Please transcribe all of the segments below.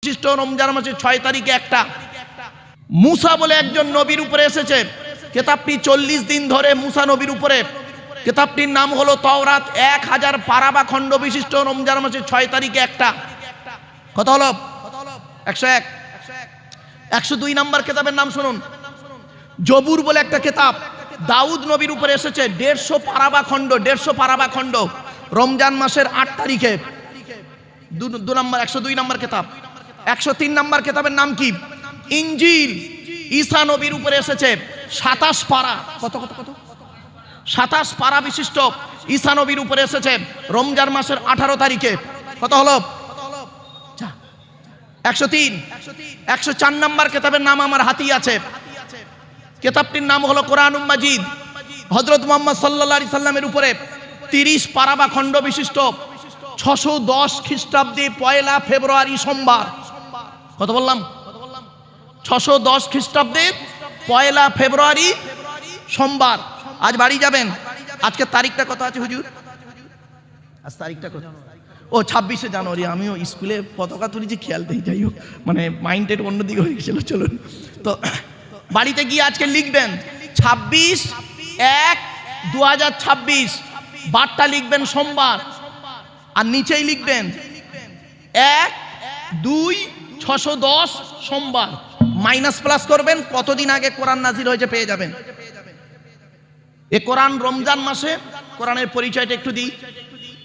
বিশিষ্ট রমজান মাসের 6 তারিখে একটা মুসা বলে একজন নবীর উপরে এসেছে। কিতাবটি 40 দিন ধরে মুসা নবীর উপরে। কিতাবটির নাম হলো তাওরাত। 1000 পারা বা খণ্ড বিশিষ্ট রমজান মাসের 6 তারিখে একটা। কত হলো? 101। 102 নম্বর কিতাবের নাম শুনুন। জবুর বলে একটা কিতাব দাউদ নবীর উপরে এসেছে। 150 পারা বা খণ্ড, 150 পারা বা খণ্ড রমজান মাসের 8 তারিখে। 102 নম্বর কিতাব। 103 নম্বর কিতাবের নাম কি? ইনজিল। ঈসা নবীর উপরে এসেছে। 27 পারা। কত কত কত? 27 পারা বিশিষ্ট ঈসা নবীর উপরে এসেছে রমজান মাসের 18 তারিখে। কত হলো? 103। 104 নম্বর কিতাবের নাম আমার হাতেই আছে। কিতাবটির নাম হলো কোরআনুল মাজিদ। হযরত মুহাম্মদ সাল্লাল্লাহু আলাইহি সাল্লামের উপরে 30 পারা বা খণ্ড বিশিষ্ট 610 খ্রিস্টাব্দে 1 ফেব্রুয়ারি সোমবার। কত বললাম? 610 খ্রিস্টাব্দে 1 ফেব্রুয়ারি সোমবার। আজ বাড়ি যাবেন। আজকে তারিখটা কত আছে হুজুর? আজ তারিখটা কত? ও 26শে জানুয়ারি। আমিও স্কুলে পতাকা তুলেছি, খেয়াল নেই। যাই হোক, মানে মাইন্ডেড অন্যদিকে হয়ে গেছিল। চলুন তো বাড়িতে গিয়ে আজকে লিখবেন 26/1/2026। বারটা লিখবেন সোমবার, আর নিচেই লিখবেন 1-2-610 সোমবার। মাইনাস প্লাস করবেন, কতদিন আগে কোরআন নাজিল হয়েছে পেয়ে যাবেন। এ কোরআন রমজান মাসে। কোরআনের পরিচয়টা একটু দিই।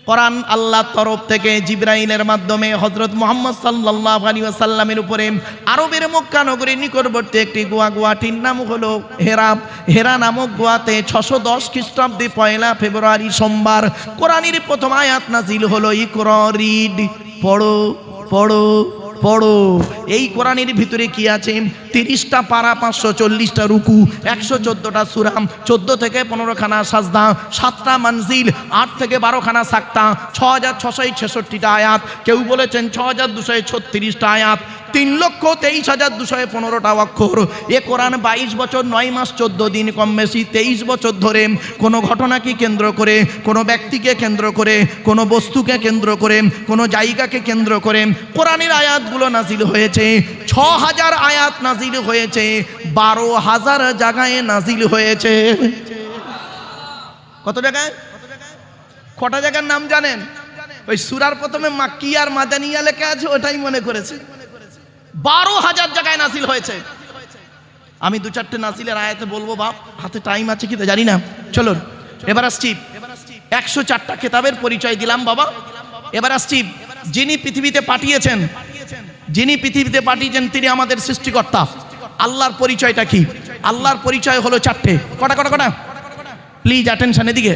কোরআন আল্লাহর তরফ থেকে জিবরাইলের মাধ্যমে হযরত মুহাম্মদ সাল্লাল্লাহু আলাইহি ওয়াসাল্লামের উপরে আরবের মক্কা নগরীর নিকটবর্তী একটি গুয়াটির নাম হলো হেরা। হেরা নামক গুয়াতে 610 খ্রিস্টাব্দে 1 ফেব্রুয়ারি সোমবার কোরআনের প্রথম আয়াত নাজিল হলো। ইকরা, রিড, পড়ো পড়ো পড়ো। এই কোরআনের ভিতরে কি আছে? 30টা পারা, 540টা রুকু, 114টা সূরা, 14 থেকে 15 খানা সাজদা, 7টা মানজিল, 8 থেকে 12 খানা সাক্তা, 6666টা আয়াত। কেউ বলেছেন 6236টা আয়াত, 3,23,215টা অক্ষর। এ কোরআন 22 বছর 9 মাস 14 দিন, কম বেশি 23 বছর ধরে কোনো ঘটনাকে কেন্দ্র করে, কোনো ব্যক্তিকে কেন্দ্র করে, কোনো বস্তুকে কেন্দ্র করে, কোনো জায়গাকে কেন্দ্র করে কোরআনের আয়াতগুলো নাজিল হয়েছে। 6000 আয়াত নাজিল হয়েছে, 12,000 জায়গায় নাজিল হয়েছে। কত জায়গায়? কটা জায়গার নাম জানেন? ওই সূরার প্রথমে মাক্কি আর মাদানিয়া লেখা আছে, ওটাই মনে করেছে। 12,000 জায়গায় নাজিল হয়েছে। আমি 2-4টে নাজিলের আয়াতে বলবো, বাপ হাতে টাইম আছে কি জানি না। চলুন এবার আসছি। 104টা কিতাবের পরিচয় দিলাম বাবা। এবার আসছি যিনি পৃথিবীতে পাঠিয়েছেন, যিনি পৃথিবীতে পাঠিয়েছেন তিনি আমাদের সৃষ্টিকর্তা। আল্লাহর পরিচয়টা কি? আল্লাহর পরিচয় হলো 4টে। কটা কটা কটা? প্লিজ অ্যাটেনশন এদিকে।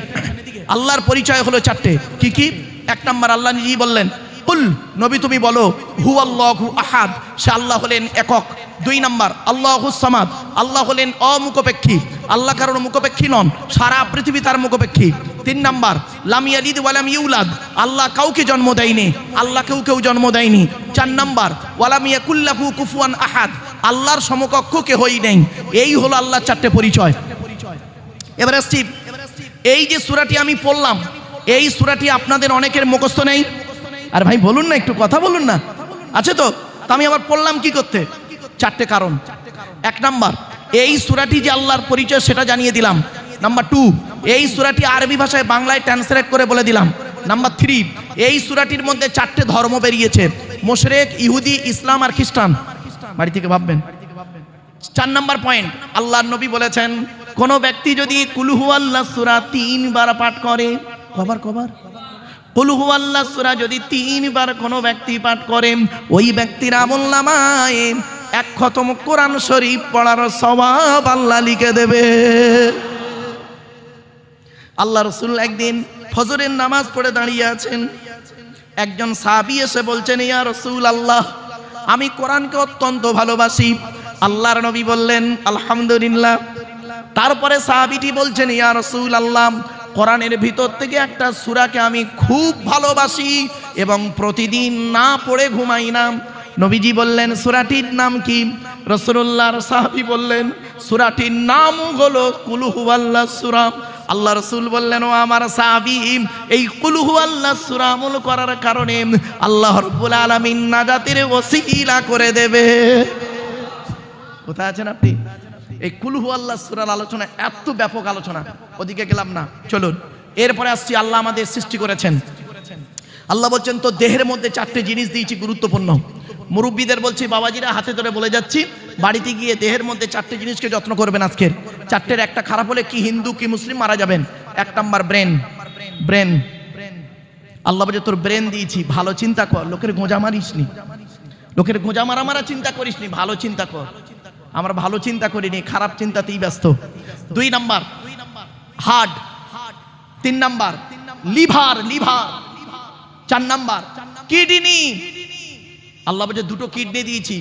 আল্লাহর পরিচয় হলো 4টে। কি কি? 1 নম্বর, আল্লাহ নিজেই বললেন, কুল, নবী তুমি বলো, হু আল্লাহু আহাদ, সে আল্লাহ হলেন একক। 2 নম্বর, আল্লাহুস সামাদ, আল্লাহ হলেন অমুখপেক্ষী, আল্লাহ কারোর মুখপেক্ষী নন, সারা পৃথিবী তার মুখপেক্ষী। 3 নম্বর, লাম ইয়ালিদ ওয়া লাম ইউলাদ, আল্লাহ কাউকে জন্ম দেয়নি, আল্লাহ কেউ জন্ম দেয়নি। 4 নম্বর, ওয়া লাম ইয়াকুল লাহু কুফুয়ান আহাদ, আল্লাহর সমকক্ষ কেহই নেই। এই হলো আল্লাহর 4টে পরিচয়। এবার আসছি, এই যে সূরাটি আমি পড়লাম, এই সূরাটি আপনাদের অনেকের মুখস্থ নেই। আর ভাই বলুন না, একটু কথা বলুন না, আছে তো? আমি আবার পড়লাম কি করতে? 4টে কারণ। 1 নম্বর, এই সূরাটি যে আল্লাহর পরিচয় সেটা জানিয়ে দিলাম। নাম্বার 2, এই সূরাটি আরবি ভাষায় বাংলায় ট্রান্সলেট করে বলে দিলাম। নাম্বার 3, এই সূরাটির মধ্যে 4টে ধর্ম বেরিয়েছে, মুশরিক, ইহুদি, ইসলাম আর খ্রিস্টান। বাড়ি থেকে ভাববেন। 4 নম্বর পয়েন্ট, আল্লাহর নবী বলেছেন কোন ব্যক্তি যদি কুল হুয়াল্লাহ সূরা 3 বার পাঠ করে, কবার কুল হুয়াল্লাহ সূরা যদি 3 বার কোনো ব্যক্তি পাঠ করে, ওই ব্যক্তির আমলনামায় 1 খতম কোরআন শরীফ পড়ার সওয়াব আল্লাহ লিখে দেবে। আল্লাহ রাসূল একদিন ফজরের নামাজ পড়ে দাঁড়িয়ে আছেন। একজন সাহাবী এসে বলছেন, ইয়া রাসূলুল্লাহ, আমি কোরআনকে অত্যন্ত ভালোবাসি। আল্লাহর নবী বললেন, আলহামদুলিল্লাহ। তারপরে সাহাবীটি বলছেন, ইয়া রাসূলুল্লাহ, কোরআনের ভিতর থেকে একটা সূরাকে আমি খুব ভালোবাসি এবং প্রতিদিন না পড়ে ঘুমাই না। নবীজি বললেন, সূরাটির নাম কি? রাসূলুল্লাহর সাহাবী বললেন, সূরাটির নাম হলো কুল হুয়াল্লাহ সূরা। আল্লাহ রাসূল বললেন, ও আমার সাহাবী, এই কুল হুয়াল্লাহ সূরা আমল করার কারণে আল্লাহ রাব্বুল আলামিন নাজাতের ওসিলা করে দেবে। কোথায় আছেন আপনি? এই কুল হুয়াল্লাহ সূরার আলোচনা এত ব্যাপক আলোচনা, ওদিকে গেলাম না, চলুন এরপরে আসছি। আল্লাহ আমাদের সৃষ্টি করেছেন, আল্লাহ বলছেন তো দেহের মধ্যে 4টে জিনিস দিয়েছি গুরুত্বপূর্ণ। মুরব্বীদের বলছি, বাবাজিরা হাতে ধরে বলে যাচ্ছি, বাড়িতে গিয়ে দেহের মধ্যে 4টে জিনিসকে যত্ন করবেন আজকের। 4টের একটা খারাপ হলে কি হিন্দু কি মুসলিম মারা যাবেন। 1 নাম্বার ব্রেন। ব্রেন আল্লাহ বলে তোর ব্রেন দিয়েছি, ভালো চিন্তা কর, লোকের গোঁজা মারিস নি, লোকের গোঁজা মারা চিন্তা করিস নি, ভালো চিন্তা কর। আমরা ভালো চিন্তা করিনি, খারাপ চিন্তাতেই ব্যস্ত। 2 number heart, 3 number liver, 4 number kidney. আল্লাহ বলে 2টো কিডনি দিয়েছি,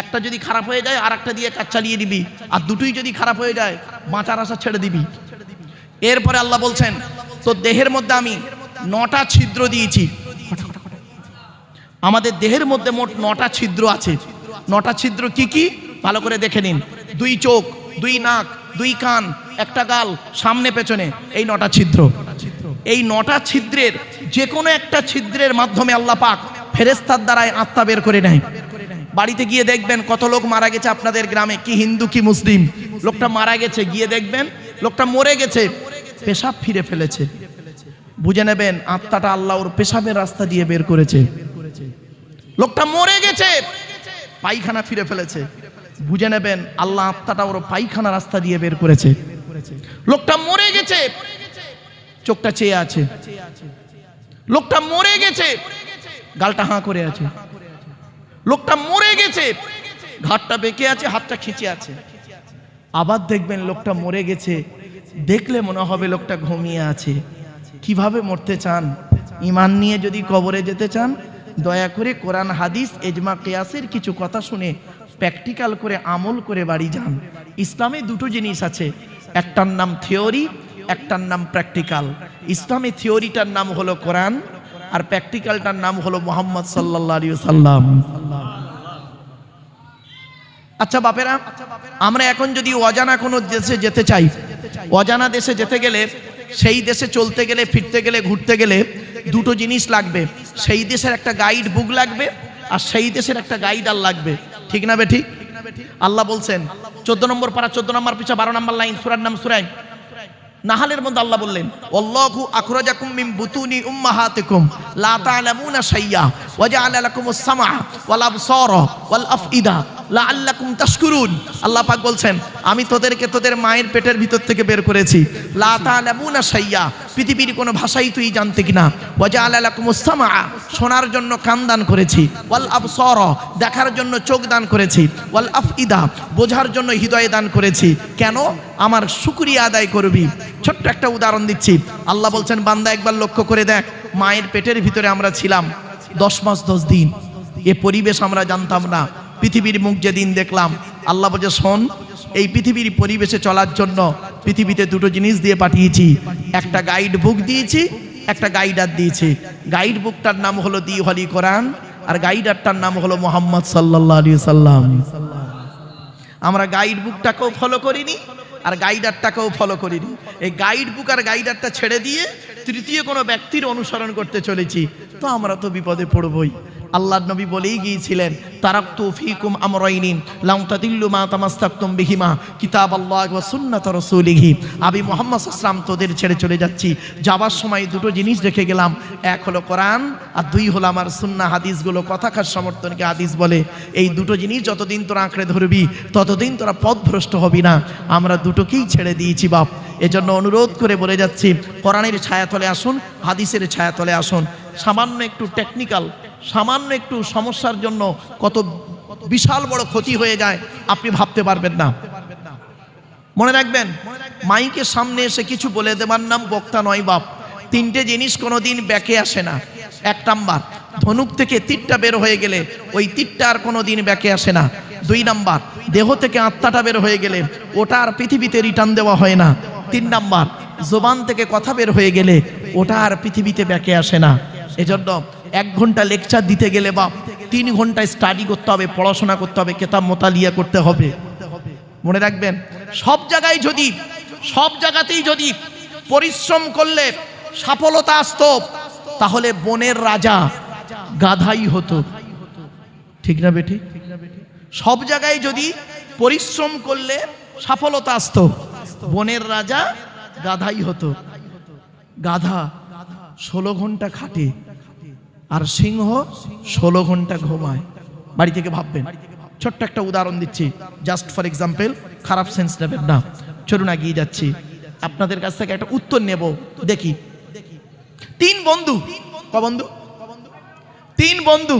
একটা যদি খারাপ হয়ে যায় আর একটা দিয়ে কাজ চালিয়ে দিবি, আর দুটোই যদি খারাপ হয়ে যায় বাঁচার আশা ছেড়ে দিবি। এরপরে আল্লাহ বলছেন তো দেহের মধ্যে আমি 9টা ছিদ্র দিয়েছি। আমাদের দেহের মধ্যে মোট 9টা ছিদ্র আছে। 9টা ছিদ্র কি কি ভালো করে দেখে নিন। 2 চোখ, 2 নাক, 2 কান, 1টা গাল, সামনে পেছনে, এই 9টা ছিদ্র। এই 9টা ছিদ্রের যে কোনো একটা ছিদ্রের মাধ্যমে আল্লাহ পাক ফেরেশতার দ্বারাই আত্মা বের করে নেয়। বাড়িতে গিয়ে দেখবেন কত লোক মারা গেছে আপনাদের গ্রামে, কি হিন্দু কি মুসলিম, লোকটা মারা গেছে, গিয়ে দেখবেন লোকটা মরে গেছে, পেশাব ফিরে ফেলেছে, বুঝে নেবেন আত্মাটা আল্লাহ ওর পেশাবের রাস্তা দিয়ে বের করেছে। লোকটা মরে গেছে, পায়খানা ফিরে ফেলেছে, বুঝে নেবেন আল্লাহ আত্মাটা ওর পায়খানা রাস্তা দিয়ে বের করেছে। লোকটা মরে গেছে, চোখটা চেয়ে আছে, লোকটা মরে গেছে, গালটা হাঁ করে আছে, লোকটা মরে গেছে, ঘাটটা বেঁকে আছে, হাতটা খিঁচে আছে। আবার দেখবেন লোকটা মরে গেছে, দেখলে মনে হবে লোকটা ঘুমিয়ে আছে। কিভাবে মরতে চান? ঈমান নিয়ে যদি কবরে যেতে চান, দয়া করে কোরআন হাদিস ইজমা কিয়াসের কিছু কথা শুনে প্র্যাকটিক্যাল করে আমল করে বাড়ি যান। ইসলামে 2টো জিনিস আছে, একটার নাম থিওরি, একটার নাম প্র্যাকটিক্যাল। ইসলামে থিওরিটার নাম হলো কোরআন, আর প্র্যাকটিক্যালটার নাম হলো মুহাম্মদ সাল্লাল্লাহু আলাইহি ওয়াসাল্লাম। আচ্ছা বাপেরা, আমরা এখন যদি অজানা কোনো দেশে যেতে চাই, অজানা দেশে যেতে গেলে, সেই দেশে চলতে গেলে, ফিরতে গেলে, ঘুরতে গেলে 2টো জিনিস লাগবে। সেই দেশের একটা গাইড বুক লাগবে, আর সেই দেশের একটা গাইডার লাগবে। ঠিক না বেঠিক? আল্লাহ বলছেন 14 নম্বর পারা 14 নম্বর পৃষ্ঠা 12 নম্বর লাইন, সূরার নাম সূরা নাহালের মধ্যে আল্লাহ বললেন, আল্লাহু আখরাজাকুম মিন বুতুনি উম্মাহাতিকুম লা তা'লামুনা শাইয়া ওয়া জা'আলা লাকুমুস সামআ ওয়াল আবসারা ওয়াল আফইদা লাআল্লাকুম তাশকুরুন। আল্লাহ পাক বলছেন, আমি তোদেরকে তোদের মায়ের পেটের ভিতর থেকে বের করেছি। লা তা'লামুনা শাইয়া, পৃথিবীর কোনো ভাষাই তুই জানতে কিনা। ওয়া জা'আলা লাকুমুস সামআ, শোনার জন্য কান দান করেছি। ওয়াল আবসারা, দেখার জন্য চোখ দান করেছি। ওয়াল আফইদা, বোঝার জন্য হৃদয় দান করেছি। কেন? আমার শুকরিয়া আদায় করবি। ছোট্ট একটা উদাহরণ দিচ্ছি। আল্লাহ বলছেন, বান্দা একবার লক্ষ্য করে দেখ, মায়ের পেটের ভিতরে আমরা ছিলাম 10 মাস 10 দিন। এ পরিবেশ আমরা জানতাম না। পৃথিবীর মুখ যেদিন দেখলাম, আল্লাহ বলছে, শোন, এই পৃথিবীর পরিবেশে চলার জন্য পৃথিবীতে 2টো জিনিস দিয়ে পাঠিয়েছি। একটা গাইড বুক দিয়েছি, একটা গাইডার দিয়েছি। গাইড বুকটার নাম হলো দি হলি কোরআন, আর গাইডারটার নাম হলো মুহাম্মদ সাল্লাল্লাহু আলাইহি সাল্লাম। আমরা গাইড বুকটাকেও ফলো করিনি, আর গাইডারটাকেও ফলো করিনি। এই গাইড বুক আর গাইডারটা ছেড়ে দিয়ে তৃতীয় কোনো ব্যক্তির অনুসরণ করতে চলেছি, তো আমরা তো বিপদে পড়বই। আল্লাহর নবী বলেই গিয়েছিলেন, তারাকতু ফীকুম আমরাইনি লাম তাদিল্লু মা তামাসসাকতুম বিহিমা কিতাবাল্লাহি ওয়া সুন্নাত রাসূলিহি। আমি মুহাম্মদ সাল্লাল্লাহু আলাইহি ওয়াসাল্লাম তোদের ছেড়ে চলে যাচ্ছি। যাবার সময় 2টো জিনিস রেখে গেলাম, এক হলো কোরআন, আর 2 হলো আমার সুন্নাহ হাদিসগুলো। কথাকার সমর্থনকে হাদিস বলে। এই 2টো জিনিস যতদিন তোরা আঁকড়ে ধরবি, ততদিন তোরা পথভ্রষ্ট হবি না। আমরা 2টোকেই ছেড়ে দিয়েছি বাপ। এজন্য অনুরোধ করে বলে যাচ্ছি, কোরআনের ছায়াতলে আসুন, হাদিসের ছায়াতলে আসুন। সামান্য একটু টেকনিক্যাল, সামান্য একটু সমস্যার জন্য কত বিশাল বড় ক্ষতি হয়ে যায় আপনি ভাবতে পারবেন না। মনে রাখবেন, মাইকের সামনে এসে কিছু বলে দেবার নাম বক্তা নয় বাপ। 3টে জিনিস কোনোদিন ব্যাকে আসে না। 1 নাম্বার, ধনুক থেকে তীরটা বের হয়ে গেলে ওই তীরটা আর কোনোদিন ব্যাকে আসে না। 2 নাম্বার, দেহ থেকে আত্মাটা বের হয়ে গেলে ওটা আর পৃথিবীতে রিটার্ন দেওয়া হয় না। 3 নাম্বার, জবান থেকে কথা বের হয়ে গেলে ওটা আর পৃথিবীতে ব্যাকে আসে না। এজন্য 1 ঘন্টা লেকচার দিতে গেলে বাপ 3 ঘন্টা স্টাডি করতে হবে, পড়াশোনা করতে হবে, কিতাব মোতালিয়া করতে হবে। মনে রাখবেন, সব জায়গাতেই যদি পরিশ্রম করলে সফলতা আসতো, তাহলে বনের রাজা গাধাই হতো। ঠিক না বেটি? সব জায়গায় যদি পরিশ্রম করলে সফলতা আসতো, বনের রাজা গাধাই হতো। গাধা 16 ঘন্টা খাটে আর সিংহ 16 ঘন্টা ঘুমায়। বাড়ি থেকে ভাববেন। ছোট্ট একটা উদাহরণ দিচ্ছি, জাস্ট ফর এক্সাম্পল, খারাপ সেন্স নেবেন না। চলুন এগিয়ে যাচ্ছি, আপনাদের কাছ থেকে একটা উত্তর নেব। দেখি, 3 বন্ধু, তিন বন্ধু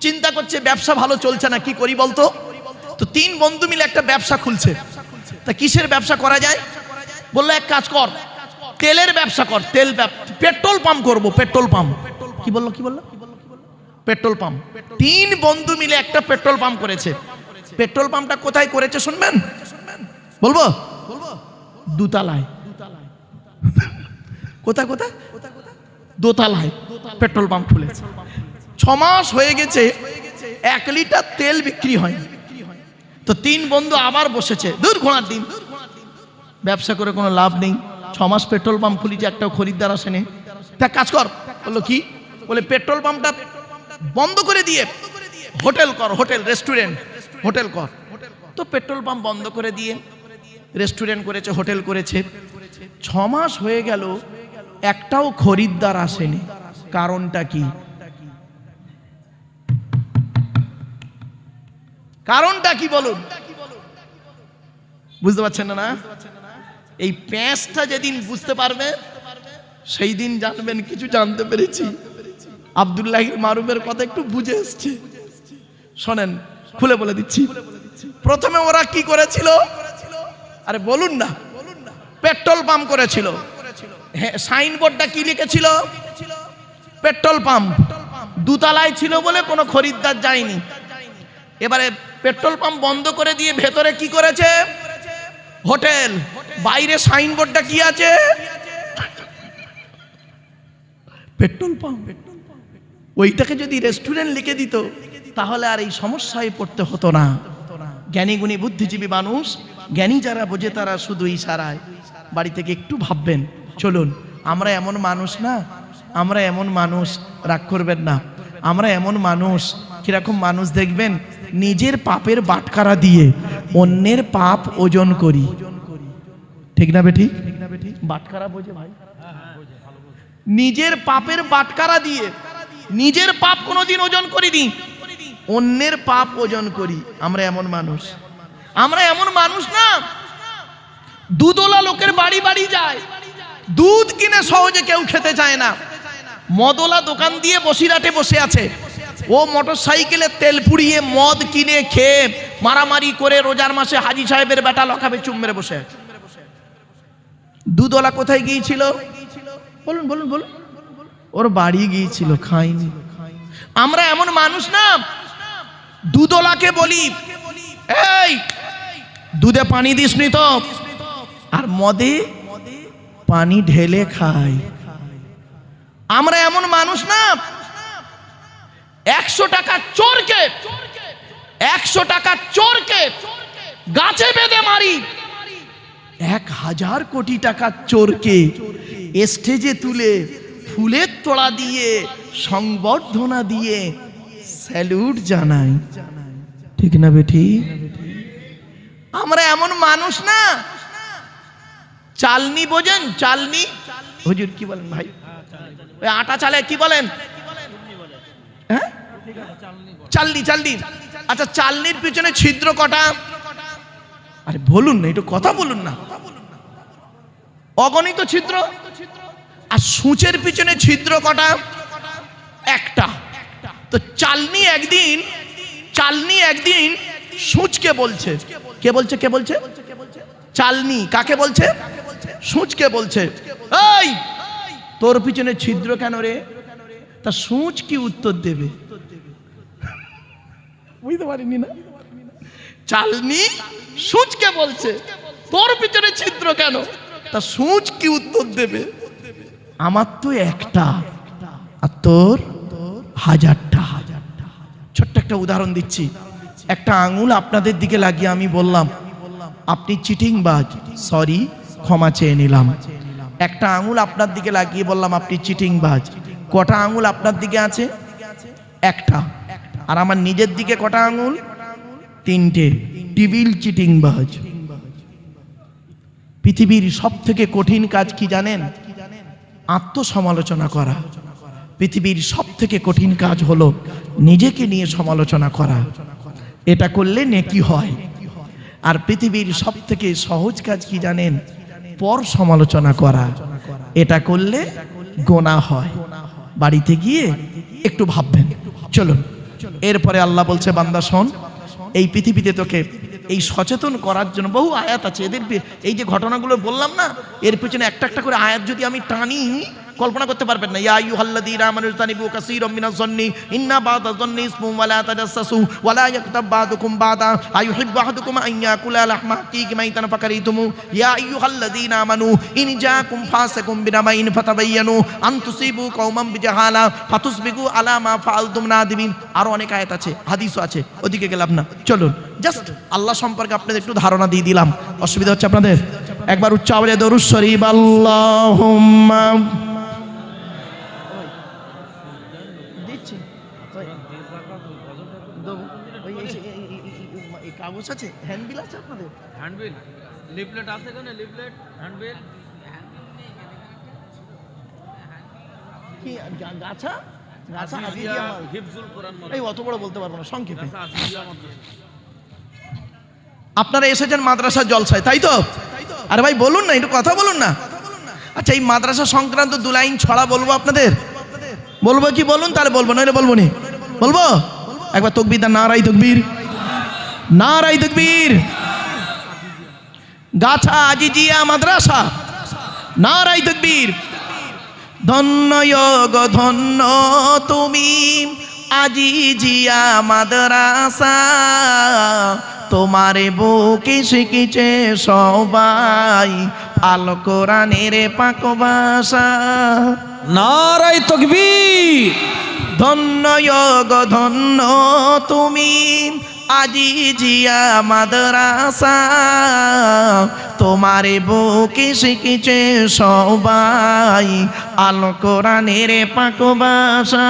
চিন্তা করছে ব্যবসা ভালো চলছে না, কি করি বলতো? তো 3 বন্ধু মিলে একটা ব্যবসা খুলছে। তা কিসের ব্যবসা করা যায়? বললো এক কাজ কর, তেলের ব্যবসা কর, পেট্রোল পাম্প করবো, পেট্রোল পাম্প। কি বললো? Petrol pump. 3 বন্ধু মিলে একটা পেট্রোল পাম্প করেছে। পেট্রোল পাম্পটা কোথায় করেছে শুনবেন? বলবো? দোতলায়। কোথায়? দোতলায় পেট্রোল পাম্প খুলেছে। 6 মাস হয়ে গেছে, 1 লিটার তেল বিক্রি হয়। তো 3 বন্ধু আবার বসেছে, দূর ঘোড়ার দিন, ব্যবসা করে কোনো লাভ নেই। 6 মাস পেট্রোল পাম্প খুলেছে, একটাও খরিদ্দার আসেনি। তা কাজ কর। বললো কি? বলে পেট্রোল পাম্পটা বন্ধ করে দিয়ে হোটেল কর, রেস্টুরেন্ট হোটেল কর। তো পেট্রোল পাম্প বন্ধ করে দিয়ে রেস্টুরেন্ট করেছে, হোটেল করেছে। 6 মাস হয়ে গেল, একটাও খরিদ্দার আসেনি। কারণটা কি? কারণটা কি বলুন? বুঝতে পারছেন না? এই প্যাঁচটা যেদিন বুঝতে পারবে, সেই দিন জানবেন কিছু জানতে পেরেছি। আব্দুল্লাহ মারুফের কথা একটু বুঝে এসছে। শোনেন, খুলে বলে দিচ্ছি। প্রথমে ওরা কি করেছিল? আরে বলুন না, পেট্রোল পাম্প করেছিল। হ্যাঁ, সাইনবোর্ডটা কি লিখেছিল? Petrol pump. দোতলায় ছিল বলে কোনো খরিদ্দার যায়নি। এবারে পেট্রোল পাম্প বন্ধ করে দিয়ে ভেতরে কি করেছে? হোটেল। বাইরে সাইনবোর্ডটা কি আছে? Petrol pump. ওইটাকে যদি রেস্টুরেন্ট লিখে দিত, তাহলে আর এই সমস্যায় পড়তে হতো না। জ্ঞানী গুণী বুদ্ধিজীবী মানুষ, জ্ঞানী যারা বোঝে তারা শুধু ইশারায়। বাড়ি থেকে একটু ভাববেন। চলুন, আমরা এমন মানুষ না, আমরা এমন মানুষ, রাগ করবেন না, আমরা এমন মানুষ, কিরকম মানুষ দেখবেন, নিজের পাপের বাটখারা দিয়ে অন্যের পাপ ওজন করি। ঠিক না বেঠি? বাটখারা বোঝে ভাই? নিজের পাপের বাটখারা দিয়ে নিজের পাপ কোনোদিন ওজন করিনি, অন্যের পাপ ওজন করি। আমরা এমন মানুষ। আমরা এমন মানুষ না, দুধওয়ালা লোকের বাড়ি বাড়ি যায়, দুধ কিনে সহজে কেউ খেতে চায় না। মদওয়ালা দোকান দিয়ে বসিরহাটে বসে আছে, ও মোটর সাইকেলে তেল পুড়িয়ে মদ কিনে খেয়ে মারামারি করে রোজার মাসে হাজি সাহেবের বেটা লখাবে চুম মেরে বসে আছে। দুধওয়ালা কোথায় গিয়েছিল? বলুন বলুন বলুন। ওর বাড়ি গিয়েছিল, খাইনি। আমরা এমন মানুষ না, দুধওয়ালাকে বলি, এই দুধে পানি দিসনি তো, আর মদে পানি ঢেলে খায়। আমরা এমন মানুষ না, 100 টাকা চোরকে 100 টাকা চোরকে গাছে বেঁধে মারি, 1000 কোটি টাকা চোরকে স্টেজে তুলে ফুলের তোড়া দিয়ে সংবর্ধনা দিয়ে স্যালুট জানাই। ঠিক না বেটি? আমরা এমন মানুষ না, চালনি বোঝেন? চালনি, হুজুর কি বলেন ভাই? ওই আটা চালে কি বলেন? হ্যাঁ, চালনি। চালনি। আচ্ছা, চালনির পিছনে ছিদ্র কটা? আরে বলুন না, একটু কথা বলুন না। অগণিত ছিদ্র। আর সূচের পিছনে ছিদ্র কটা? একটা। তো চালনি একদিন সূচকে বলছে। কে বলছে? চালনি কাকে বলছে? সূচকে বলছে, এই তোর পিছনে ছিদ্র কেন রে? তা সূচ কি উত্তর দেবে? বুঝতে পারিনি না? চালনি সূচকে বলছে, তোর পিছনে ছিদ্র কেন? তা সূচ কি উত্তর দেবে? আমার তো একটা, আর তোর 1000টা। ছোট্ট একটা উদাহরণ দিচ্ছি। একটা আঙুল আপনাদের দিকে লাগিয়ে আমি বললাম, আপনি চিটিংবাজ, সরি, ক্ষমা চেয়ে নিলাম। একটা আঙুল আপনার দিকে লাগিয়ে বললাম আপনি চিটিংবাজ। কটা আঙুল আপনার দিকে আছে? একটা। আর আমার নিজের দিকে কটা আঙুল? তিনটে। টিবিল চিটিংবাজ। পৃথিবীর সব থেকে কঠিন কাজ কি জানেন? আত্মসমালোচনা করা। পৃথিবীর সব থেকে কঠিন কাজ হলো নিজেকে নিয়ে সমালোচনা করা। এটা করলে নেকি হয়। আর পৃথিবীর সব থেকে সহজ কাজ কি জানেন? পর সমালোচনা করা। এটা করলে গোনা হয়। বাড়িতে গিয়ে একটু ভাববেন। চলুন, এরপরে আল্লাহ বলছে, বান্দা শোন, এই পৃথিবীতে তোকে এই সচেতন করার জন্য বহু আয়াত আছে। এদের এই যে ঘটনাগুলো বললাম না, এর পিছনে একটা একটা করে আয়াত যদি আমি টানি, কল্পনা করতে পারবেন না। ইয়া আইয়ুহাল্লাযীনা আমানু ইজতানিবু কাসীরাম মিনাজ-যন্নি ইন্না বা'দাজ-যন্নি ইসমুন ওয়া লা তাজাসসু ওয়া লা ইয়াগতাব বা'দুকুম বা'দা আইয়ুহিব্বু আহাদুকুম আন ইয়াকুলা লাহমা আখীহি মাইতান ফাকারিতুমু ইয়া আইয়ুহাল্লাযীনা আমানু ইন জাআকুম ফাসিকুম বিনাবাইন ফাতাবায়ানু আন তুসিবু কওমান বিজাহালা ফাতুসবিকু আলা মা ফাআলতুম নাদিমিন। আরো অনেক আয়াত আছে, হাদিসও আছে, ওদিকে গেলাম না। চলুন, জাস্ট আল্লাহ সম্পর্কে আপনাদের একটু ধারণা দিয়ে দিলাম। অসুবিধা হচ্ছে আপনাদের? একবার উচ্চ আওয়াজে দরুদ শরীফ আল্লাহুম্মা কাগজ আছে, হ্যান্ডবিল আছে আপনাদের? হ্যান্ডবিল লিফলেট আছে কেন? লিফলেট হ্যান্ডবিল কি গাছা গাছা আজিজিয়া হিফজুল কোরআন এই অত বড় বলতে পারবো না, সংক্ষেপে। আজিজিয়া মাদ্রাসা। আপনারা এসেছেন মাদ্রাসার জলসায়, তাই তো? আরে ভাই বলুন না, একটু কথা বলুন না। আচ্ছা, এই মাদ্রাসা সংক্রান্ত দু লাইন ছড়া বলবো আপনাদের? বলবো কি বলুন? তাহলে বলবো, নইলে বলবো নি। বলবো? একবার তাকবীর দেন, নারায়ে তাকবীর, নারায়ে তাকবীর। গাছা আজিজিয়া মাদ্রাসা, নারায়ে তাকবীর। ধন্য গো ধন্য তুমি আজিজিয়া মাদ্রাসা, তোমারে বুকে শিখেছে সবাই আল কোরআনের পাক ভাষা। নারায়ে তাকবীর। ধন্য গো ধন্য তুমি আজিজিয়া মাদ্রাসা, তোমারে বুকে শিখেছে সবাই আল কোরআনের পাক ভাষা।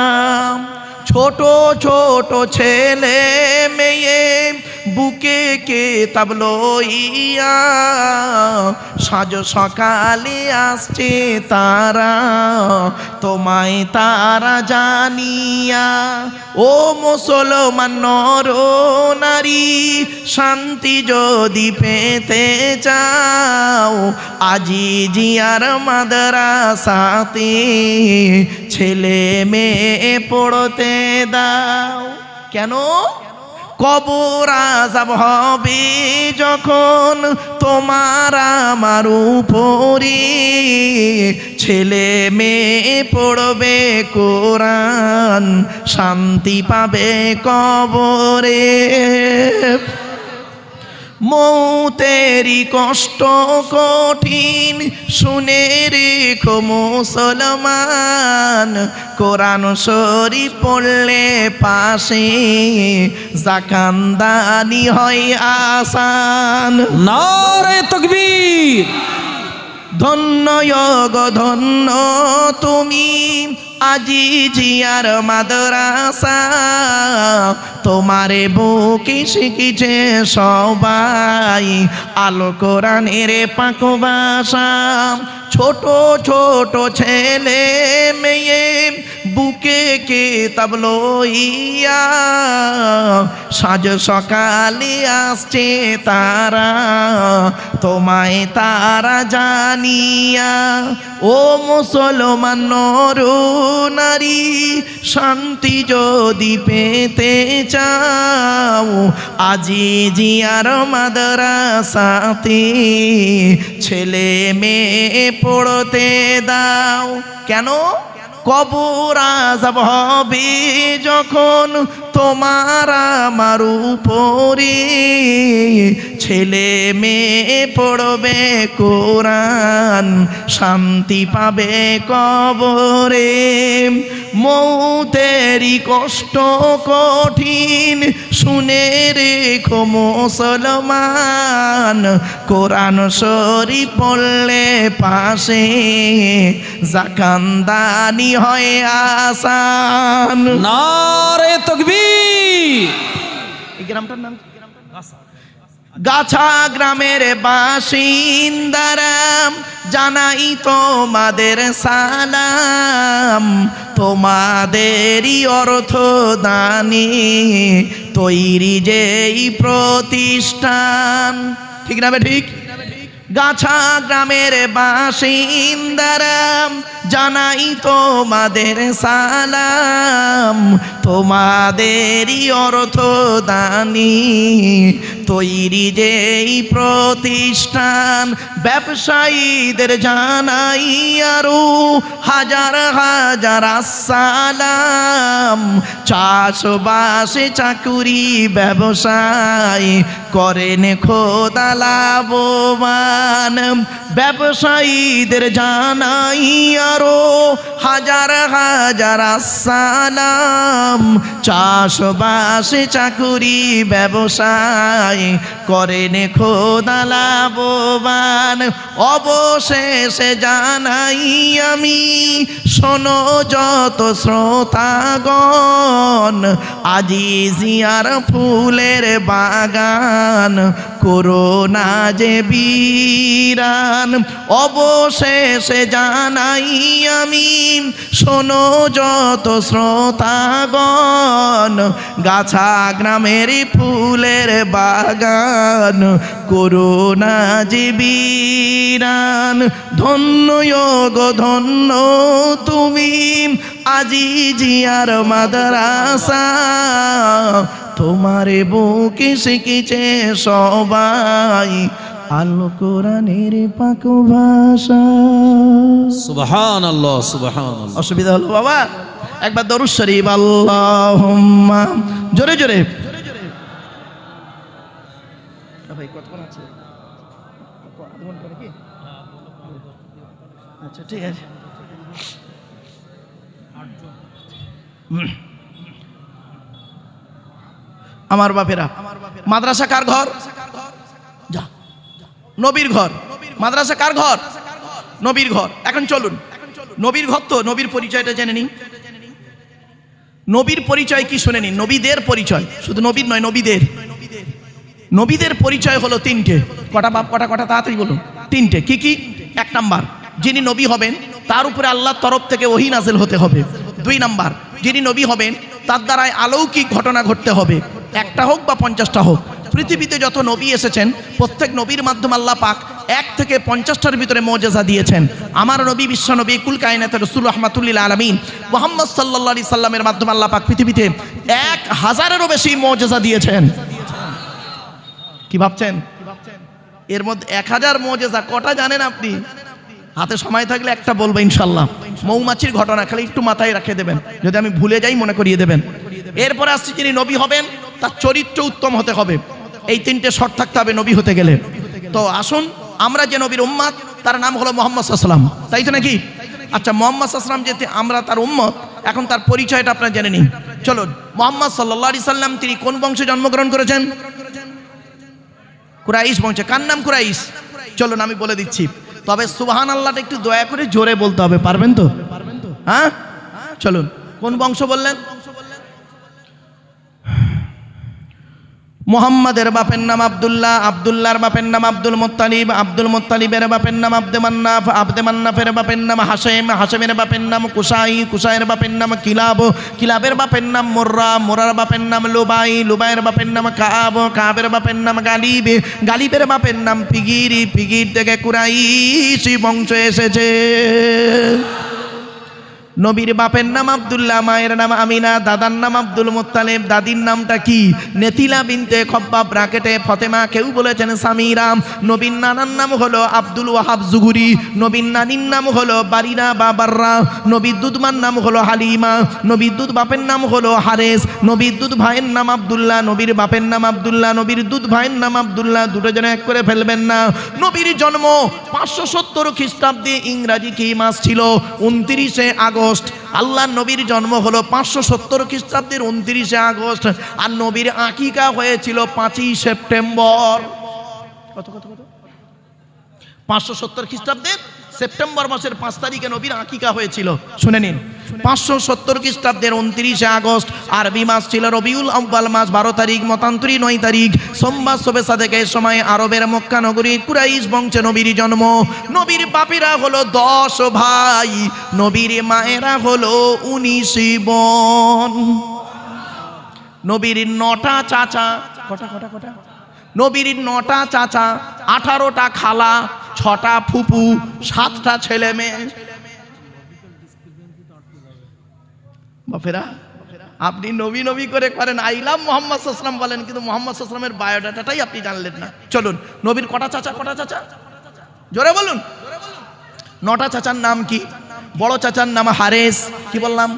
ছোট ছোট ছেলে মেয়ে বুকে কিতাব লইয়া সাজ সকালে আসছে তারা, তোমায় তারা জানিয়া। ও মুসলমান নর নারী, শান্তি যদি পেতে চাও আজিজিয়ার মাদ্রাসাতে ছেলে মেয়ে পড়তে দাও। কেন? কবর আযাব হবে যখন তোমার আমার উপরে, ছেলে মেয়ে পড়বে কোরআন শান্তি পাবে কবরে। মৌতেরি কষ্ট কঠিন শুনে রেখো মুসলমান, কোরআন শরীফ পড়লে পাশে জাকান্দানি হয় আসান। নারায়ে তাকবীর। ধন্য গো ধন্য তুমি আজিজিয়ার মাদ্রাসা, তোমারে বুকে শিখেছে সবাই আলো কোরআনের পাক ভাষা। ছোট ছোট ছেলে মেয়ে বুকে কিতাব লইয়া সাজ সকালে আসছে তারা, তোমায় তারা জানিয়া। ও মুসলমান নর নারী, শান্তি যদি পেতে চাও আজিজিয়ার মাদ্রাসাতে ছেলে মেয়ে পড়তে দাও। কেন? কবর আযাব হবে যখন তোমার আমার উপরে, ছেলে মেয়ে পড়বে কোরআন, শান্তি পাবে কবরে। মৌতেরি কষ্ট কঠিন শুনে রেখো মুসলমান, কোরআন শরীফ পড়লে পাশে জাকান্দানি হয় আসান। নারে তাকবীর। এই গ্রামটার নাম গাছা গ্রামের বাসিন্দারা জানাই তোমাদের সালাম, তোমাদেরই অর্থ দানে তৈরি যেই প্রতিষ্ঠান। ঠিক না বে ঠিক? গাছা গ্রামের বাসিন্দারা জানাই তোমাদের সালাম, তোমাদেরই অর্থ দানি তৈরি যেই প্রতিষ্ঠান। ব্যবসায়ীদের জানাই আরো হাজার হাজার আসসালাম, চাষবাসে চাকুরি ব্যবসায় করেন খোদা লাভবান। ব্যবসায়ীদের জানাই আরো হাজার হাজার আসসালাম, চাষবাসে চাকুরি ব্যবসায় করেন খোদা লাভবান। অবশেষে জানাই আমি শোনো যত শ্রোতাগণ, আজিজিয়ার ফুলের বাগান করোনা যে বিরান। অবশেষে জানাই আমি শোনো যত শ্রোতাগণ, গাছা গ্রামের ফুলের বাগান করোনা যে বিরান। ধন্য গো ধন্য তুমি আজিজিয়ার মাদ্রাসা, তোমারে বুকে শিখেছে সবাই আল কোরআনের পাক ভাষা। সুবহানাল্লাহ সুবহানাল্লাহ। অসুবিধা হলো বাবা? একবার দরুদ শরীফ আল্লাহুম্মা, জোরে জোরে। ভাই কতক্ষণ আছে? আধ ঘন্টা নাকি? আচ্ছা ঠিক আছে। আমার বাপেরা, মাদ্রাসা কার ঘর? যা, নবীর ঘর। মাদ্রাসা কার ঘর? নবীর ঘর। এখন চলুন, নবীর ঘর তো নবীর পরিচয়টা জেনে নিন। নবীর পরিচয় কি শুনে নিন, নবীদের পরিচয়, শুধু নবীর নয়, নবীদের। নবীদের পরিচয় হলো তিনটে। কটা বাপ, কটা কটা তাড়াতাড়ি বলুন। তিনটে। কি কি? এক নাম্বার, যিনি নবী হবেন তার উপরে আল্লাহর তরফ থেকে ওহী নাযিল হতে হবে। দুই নাম্বার, যিনি নবী হবেন তার দ্বারাই অলৌকিক ঘটনা ঘটতে হবে, একটা হোক বা 50টা হোক। পৃথিবীতে যত নবী এসেছেন প্রত্যেক নবীর মাধ্যমে আল্লাহ পাক 1 থেকে 50টার ভিতরে মুজিজা দিয়েছেন। আমার নবী বিশ্ব নবী কুল কায়নাতের রাসূল রাহমাতুল লিল আলামিন মুহাম্মদ সাল্লাল্লাহু আলাইহি সাল্লামের মাধ্যমে আল্লাহ পাক পৃথিবীতে 1000-এরও বেশি মুজিজা দিয়েছেন। কি ভাবছেন? এর মধ্যে 1000 মুজিজা কটা জানেন আপনি? হাতে সময় থাকলে একটা বলবো ইনশাআল্লাহ। মৌমাছির ঘটনা খালি একটু মাথায় রেখে দেবেন, যদি আমি ভুলে যাই মনে করিয়ে দেবেন। এরপরে আসছে যিনি নবী হবেন তার চরিত্র উত্তম হতে হবে। এই তিনটে শর্ত থাকতে হবে নবী হতে গেলে। তো আসুন, আমরা যে নবীর উম্মত তার নাম হলো মুহাম্মদ সাল্লাল্লাহু আলাইহি ওয়াসাল্লাম, তাই তো নাকি? আচ্ছা, মুহাম্মদ সাল্লাল্লাহু আলাইহি ওয়াসাল্লাম যেতে আমরা তার উম্মত, এখন তার পরিচয়টা আপনারা জেনে নিন। চলুন, মুহাম্মদ সাল্লাল্লাহু আলাইহি সাল্লাম তিনি কোন বংশে জন্মগ্রহণ করেছেন? কুরাইশ বংশে। কার নাম কুরাইশ? চলুন আমি বলে দিচ্ছি, তবে সুবহানাল্লাহটা একটু দয়া করে জোরে বলতে হবে। পারবেন তো? হ্যাঁ, চলুন। কোন বংশ বললেন? মুহাম্মাদের বাপের নাম আব্দুল্লাহ, আব্দুল্লাহর বাপের নাম আব্দুল মুত্তালিব, আব্দুল মুত্তালিবের বাপের নাম আব্দে মান্নাফ, আব্দে মান্নাফের বাপের নাম হাশেম, হাশেমের বাপের নাম কুসাই, কুসাইয়ের বাপের নাম কিলাব, কিলাবের বাপের নাম মুর্রা, মুরার বাপের নাম লুবাই, লুবাইয়ের বাপের নাম কাব, কাবের বাপের নাম গালিব, গালিবের বাপের নাম ফিগির, ফিগির থেকে কুরাইশি বংশ এসেছে। নবীর বাপের নাম আব্দুল্লাহ, মায়ের নাম আমিনা, দাদার নাম আব্দুল মুত্তালিব, দাদির নামটা কি? নেতিলা বিনতে খব্বাব, ব্রাকেটে ফতেমা, কেউ বলেছেন সামিরা। নবীর নানার নাম হলো আব্দুল ওয়াহাব জুহুরি, নবীর নানির নাম হলো বারিনা বা বাররা, নবীর দুধমার নাম হলো হালিমা, নবীর দুধ বাপের নাম হলো হারেস, নবীর দুধ ভাইয়ের নাম আব্দুল্লাহ, নবীর বাপের নাম আব্দুল্লাহ, নবীর দুধ ভাইয়ের নাম আব্দুল্লাহ, দুটো জন এক করে ফেলবেন না। নবীর জন্ম 570 খ্রিস্টাব্দে, ইংরাজি কি মাস ছিল? 29শে আগস্ট। আল্লাহ নবীর জন্ম হলো 570 খ্রিস্টাব্দের 29শে আগস্ট, আর নবীর আকিকা হয়েছিল 5ই সেপ্টেম্বর। কত কত কত 570 খ্রিস্টাব্দের সেপ্টেম্বর মাসের 5 তারিখে নবীর আকিকা হয়েছিল। শুনে নিন, 570 খ্রিস্টাব্দের 29শে আগস্ট, আরবি মাস ছিল রবিউল আউয়াল মাস 12 তারিখ, মতান্তরী 9 তারিখ, সোমবার শবে সাদেকের সময় আরবের মক্কা নগরী কুরাইশ বংশে নবীর জন্ম। নবীর বাপেরা হলো 10 ভাই, নবীর মায়েরা হলো 19 বোন। নবীর 9টা চাচা, কটা কটা কটা? নবীর 9টা চাচা, 18টা খালা, 6টা ফুপু, 7টা ছেলে মেয়ে। বাপেরা, আপনি নবী নবী করে করেন, আইলাম মোহাম্মদ সাল্লাল্লাহু বলেন, কিন্তু মোহাম্মদ সাল্লাল্লাহু বায়োডাটাটাই আপনি জানলেন না। চলুন, নবীর কটা চাচা, কটা চাচা? জোরে বলুন। 9টা চাচার নাম কি? বড় চাচার নাম হারেস, কি বললাম?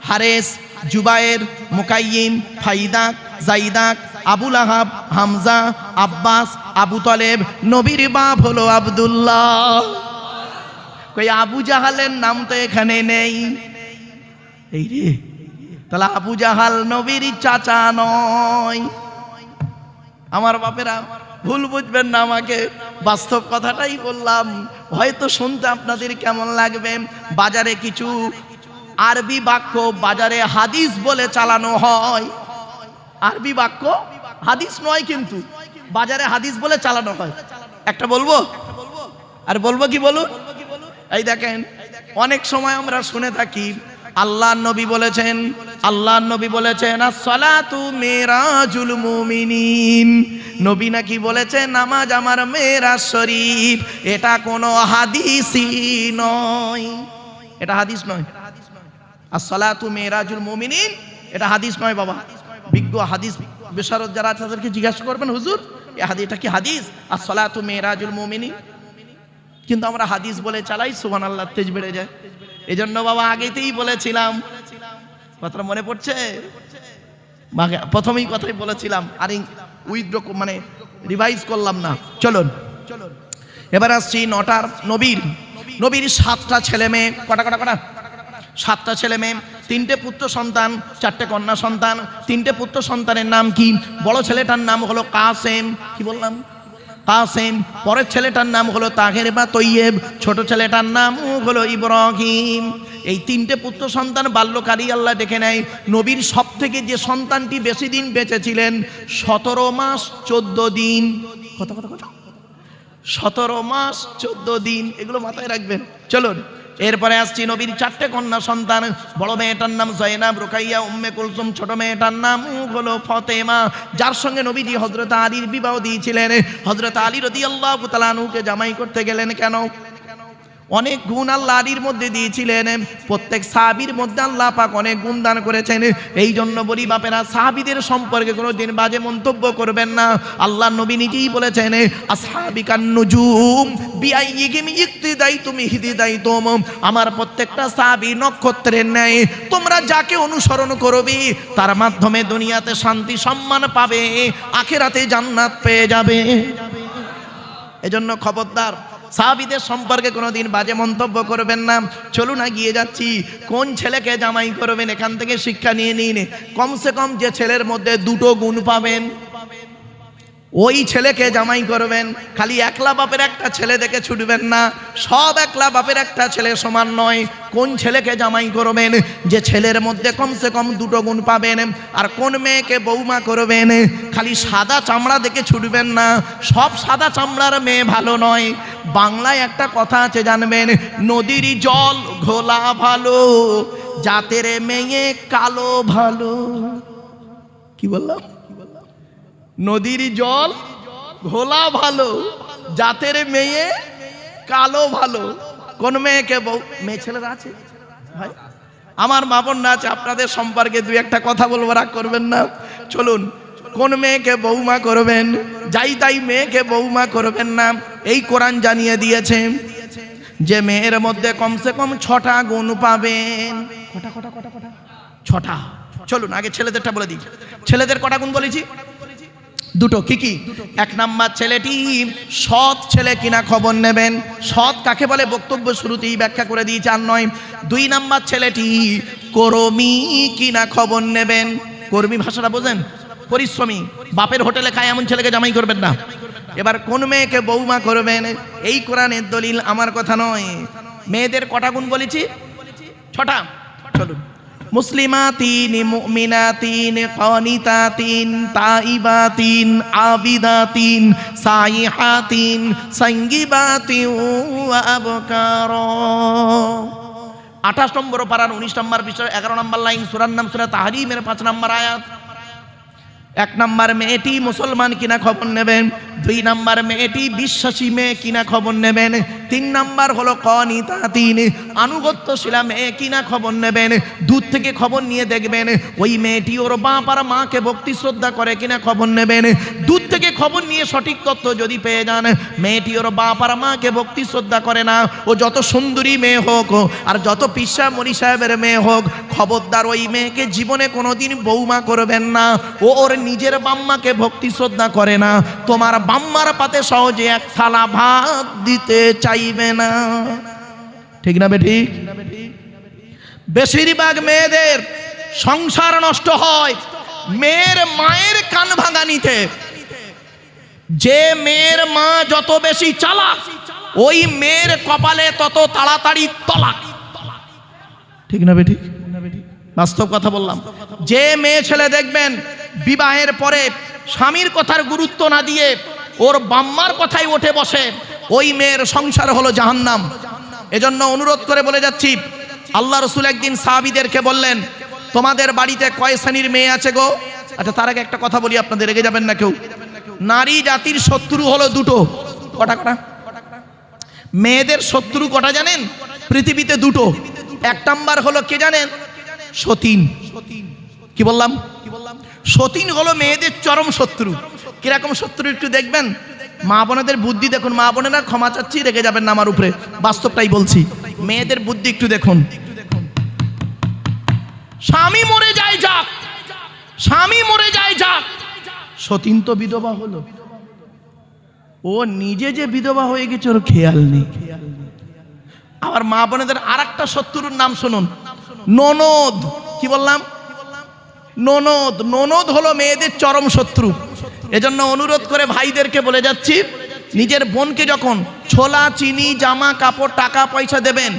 হারেস, জুবায়ের, মুকাইয়িম, ফাইদাক, জাইদাক, আবুল আহাব, হামজা, আব্বাস, আবু তলেব। নবীর বাপ হলো আব্দুল্লাহ। কই আবু জাহালের নাম তো এখানে নেই। এই রে, তাহলে আবু জাহাল নবীর চাচা নয়। আমার বাপেরা, ভুল বুঝবেন না আমাকে, বাস্তব কথাটাই বললাম। হয়তো শুনতে আপনাদের কেমন লাগবে, বাজারে কিছু আরবি বাক্য বাজারে হাদিস বলে চালানো হয়। আরবি বাক্য হাদিস নয়, কিন্তু বাজারে হাদিস বলে চালানো হয়। একটা বলবো, আর বলবো কি বলুন? এই দেখেন, অনেক সময় আমরা শুনে থাকি আল্লাহর নবী বলেছেন, আল্লাহর নবী বলেছেন as-salatu মিরাজুল মুমিনিন। নবী নাকি বলেছেন নামাজ আমার মেরাজ শরীফ। এটা কোনো হাদিসই নয়, এটা হাদিস নয়। as-salatu মিরাজুল মুমিনিন, এটা হাদিস নয় বাবা। বিজ্ঞ হাদিস বিশারদ যারা আছে তাদেরকে জিজ্ঞাসা করবেন, হুজুর এই হাদিসটা কি হাদিস? as-salatu মিরাজুল মুমিনিন। কিন্তু আমরা হাদিস বলে চালাই, সুবহানাল্লাহ, তেজ বেড়ে যায়। এজন্য বাবা আগেতেই বলেছিলাম, কথাটা মনে পড়ছে? প্রথমেই কথাই বলেছিলাম, আর উইথড্র মানে রিভাইজ করলাম না। চলুন, এবার আসছি 9টার নবীর। নবীর 7টা ছেলে মেয়ে, কটা কটা কটা? 7টা ছেলে মেয়ে, 3টে পুত্র সন্তান, 4টে কন্যা সন্তান। 3টে পুত্র সন্তানের নাম কি? বড় ছেলেটার নাম হলো কাসেম, কি বললাম? কাসেম। পরের ছেলেটার নাম হলো তাহের বা তৈয়েব, ছোট ছেলেটার নাম হলো ইব্রাহিম। এই 3টে পুত্র সন্তান বাল্যকারী আল্লাহ দেখে নেয়। নবীর সব থেকে যে সন্তানটি বেশি দিন বেঁচে ছিলেন, 17 মাস 14 দিন। কত কত কত? 17 মাস 14 দিন, এগুলো মাথায় রাখবেন। চলুন, এরপরে আসছি নবীর 4টে কন্যা সন্তান। বড় মেয়েটার নাম জয়নাব, রুকাইয়া, উম্মে কুলসুম। ছোট মেয়েটার নাম হলো ফতেমা, যার সঙ্গে নবীজি হযরত আলীর বিবাহ দিয়েছিলেন। হযরত আলী রাদিয়াল্লাহু তাআলা আনহুকে জামাই করতে গেলেন কেন? অনেক গুণ আল্লাহ আলীর মধ্যে দিয়েছিলেন। প্রত্যেক সাহাবীর মধ্যে আল্লাহ পাক অনেক গুণ দান করেছেন। এই জন্য বলি বাপেরা, সাহাবীদের সম্পর্কে কোনোদিন বাজে মন্তব্য করবেন না। আল্লাহ নবী নিজেই বলেছেন, আসহাবিকান নুজুম বিআইয়িহিম ইক্তিদাইতুম ইহতিদাইতুম। আমার প্রত্যেকটা সাহাবী নক্ষত্রের ন্যায়, তোমরা যাকে অনুসরণ করবে তার মাধ্যমে দুনিয়াতে শান্তি সম্মান পাবে, আখিরাতে জান্নাত পেয়ে যাবে। এজন্য খবরদার, সাহাবীদের সম্পর্কে কোনোদিন বাজে মন্তব্য করবেন না। চলুন এগিয়ে যাচ্ছি। কোন ছেলেকে জামাই করবেন, এখান থেকে শিক্ষা নিয়ে নিন। কমসে কম যে ছেলের মধ্যে 2টো গুণ পাবেন, ওই ছেলেকে জামাই করবেন। খালি একলা বাপের একটা ছেলে দেখে ছুটবেন না, সব একলা বাপের একটা ছেলে সমান নয়। কোন ছেলেকে জামাই করবেন, যে ছেলের মধ্যে কমসে কম 2টো গুণ পাবেন। আর কোন মেয়েকে বৌমা করবেন, খালি সাদা চামড়া দেখে ছুটবেন না, সব সাদা চামড়ার মেয়ে ভালো নয়। বাংলায় একটা কথা আছে জানবেন, নদীর জল ঘোলা ভালো, জাতের মেয়ে কালো ভালো। কি বললাম? নদীর জল ঘোলা ভালো, জাতের মেয়ে কালো ভালো। কোন মেয়েকে বউ, মেয়ে ছেলেরা আছে ভাই? আমার মা বোনরা আছে, আপনাদের সম্পর্কে দুই একটা কথা বলবো, রাগ করবেন না। চলুন, কোন মেয়েকে বৌমা করবেন, যাই তাই মেয়েকে বৌমা করবেন না। এই কোরআন জানিয়ে দিয়েছে যে মেয়ের মধ্যে কমসে কম 6টা গুণ পাবেন। কটা 6টা। চলুন আগে ছেলেদেরটা বলে দিই। ছেলেদের কটা গুণ বলেছি? 2টো। কি কি? 1 নাম্বার, ছেলেটি সৎ ছেলে কিনা খবর নেবেন। সৎ কাকে বলে বক্তব্য শুরুতেই ব্যাখ্যা করে দিয়েছে, আর নয়। 2 নাম্বার, ছেলেটি কর্মী কিনা খবর নেবেন। কর্মী ভাষাটা বোঝেন? পরিশ্রমী। বাপের হোটেলে খায় এমন ছেলেকে জামাই করবেন না। এবার কোন মেয়েকে বৌমা করবেন, এই কোরআনের দলিল, আমার কথা নয়। মেয়েদের কটা গুণ বলেছি? 6টা। চলুন, মুসলিমাতিন, মুমিনাতিন, কানিতাতিন, তাইবাতিন, আবিদাতিন, সাইহাতিন, সাঙ্গিবাতিন ওয়া আবকারা। 28 নম্বর পারার 19 নম্বর বিষয় 11 নম্বর লাইন, সূরার নাম সূরা তাহরিমের 5 নম্বর আয়াত। 1 নাম্বার, মেয়েটি মুসলমান কিনা খবর নেবেন। 2 নাম্বার, মেয়েটি বিশ্বাসী মেয়ে কিনা খবর নেবেন। 3 নাম্বার হলো কানিতাতিন, আনুগত্যশীলা মেয়ে কিনা খবর নেবেন। দূর থেকে খবর নিয়ে দেখবেন ওই মেয়েটি ওর বাপ আর মাকে ভক্তি শ্রদ্ধা করে কিনা খবর নেবেন। দূর থেকে খবর নিয়ে সঠিক তথ্য যদি পেয়ে যান মেয়েটি ওর বাপ আর মাকে ভক্তি শ্রদ্ধা করে না, ও যত সুন্দরী মেয়ে হোক আর যত পিসা মনি সাহেবের মেয়ে হোক, খবরদার ওই মেয়েকে জীবনে কোনোদিন বৌমা করবেন না। ও ওর নিজের বাম্মাকে ভক্তি শ্রদ্ধা করে না, তোমার বাম্মার পাতে সহজে 1 থালা ভাত দিতে চাইবে না। ঠিক না বেটি? বেশিরভাগ মেয়েদের সংসার নষ্ট হয় মেয়ের মায়ের কান ভাঙানিতে। যে মেয়ের মা যত বেশি চালাক, ওই মেয়ের কপালে তত তাড়াতাড়ি তলাক। ঠিক না বেটি? বাস্তব কথা বললাম। যে মেয়ে ছেলে দেখবেন বিবাহের পরে স্বামীর কথার গুরুত্ব না দিয়ে ওর বাম্মার কথাই উঠে বসে, ওই মেয়ের সংসার হলো জাহান্নাম। এজন্য অনুরোধ করে বলে যাচ্ছি, আল্লাহ রসুল একদিন সাহাবীদেরকে বললেন, তোমাদের বাড়িতে কয় শ্রেণীর মেয়ে আছে গো? আচ্ছা, তার আগে একটা কথা বলি, আপনাদের রেগে যাবেন না কেউ। নারী জাতির শত্রু হলো 2টো। কটা? মেয়েদের শত্রু কটা জানেন? পৃথিবীতে 2টো। 1 নাম্বার হলো কে জানেন? সতীন। কি বললাম? সতীন হলো মেয়েদের চরম শত্রু। কিরকম শত্রু একটু দেখবেন। মা বোনেদের বুদ্ধি দেখুন। মা বোনেরা ক্ষমা চাচ্ছি, রেগে যাবেন না আমার উপরে, বাস্তবটাই বলছি। মেয়েদের বুদ্ধি একটু দেখুন। স্বামী মরে যায় যাক, স্বামী মরে যায় যাক, সতীন তো বিধবা হলো, ও নিজে যে বিধবা হয়ে গেছে ওর খেয়াল নেই। আবার মা বোনেদের আরেকটা শত্রুর নাম শুনুন, ননদ। কি বললাম? ননদ। ননদ হলো মেয়েদের চরম শত্রু। এজন্য অনুরোধ করে ভাইদেরকে বলে যাচ্ছি, নিজের বোনকে যখন ছোলা, চিনি, জামা কাপড়, টাকা পয়সা দেবেন,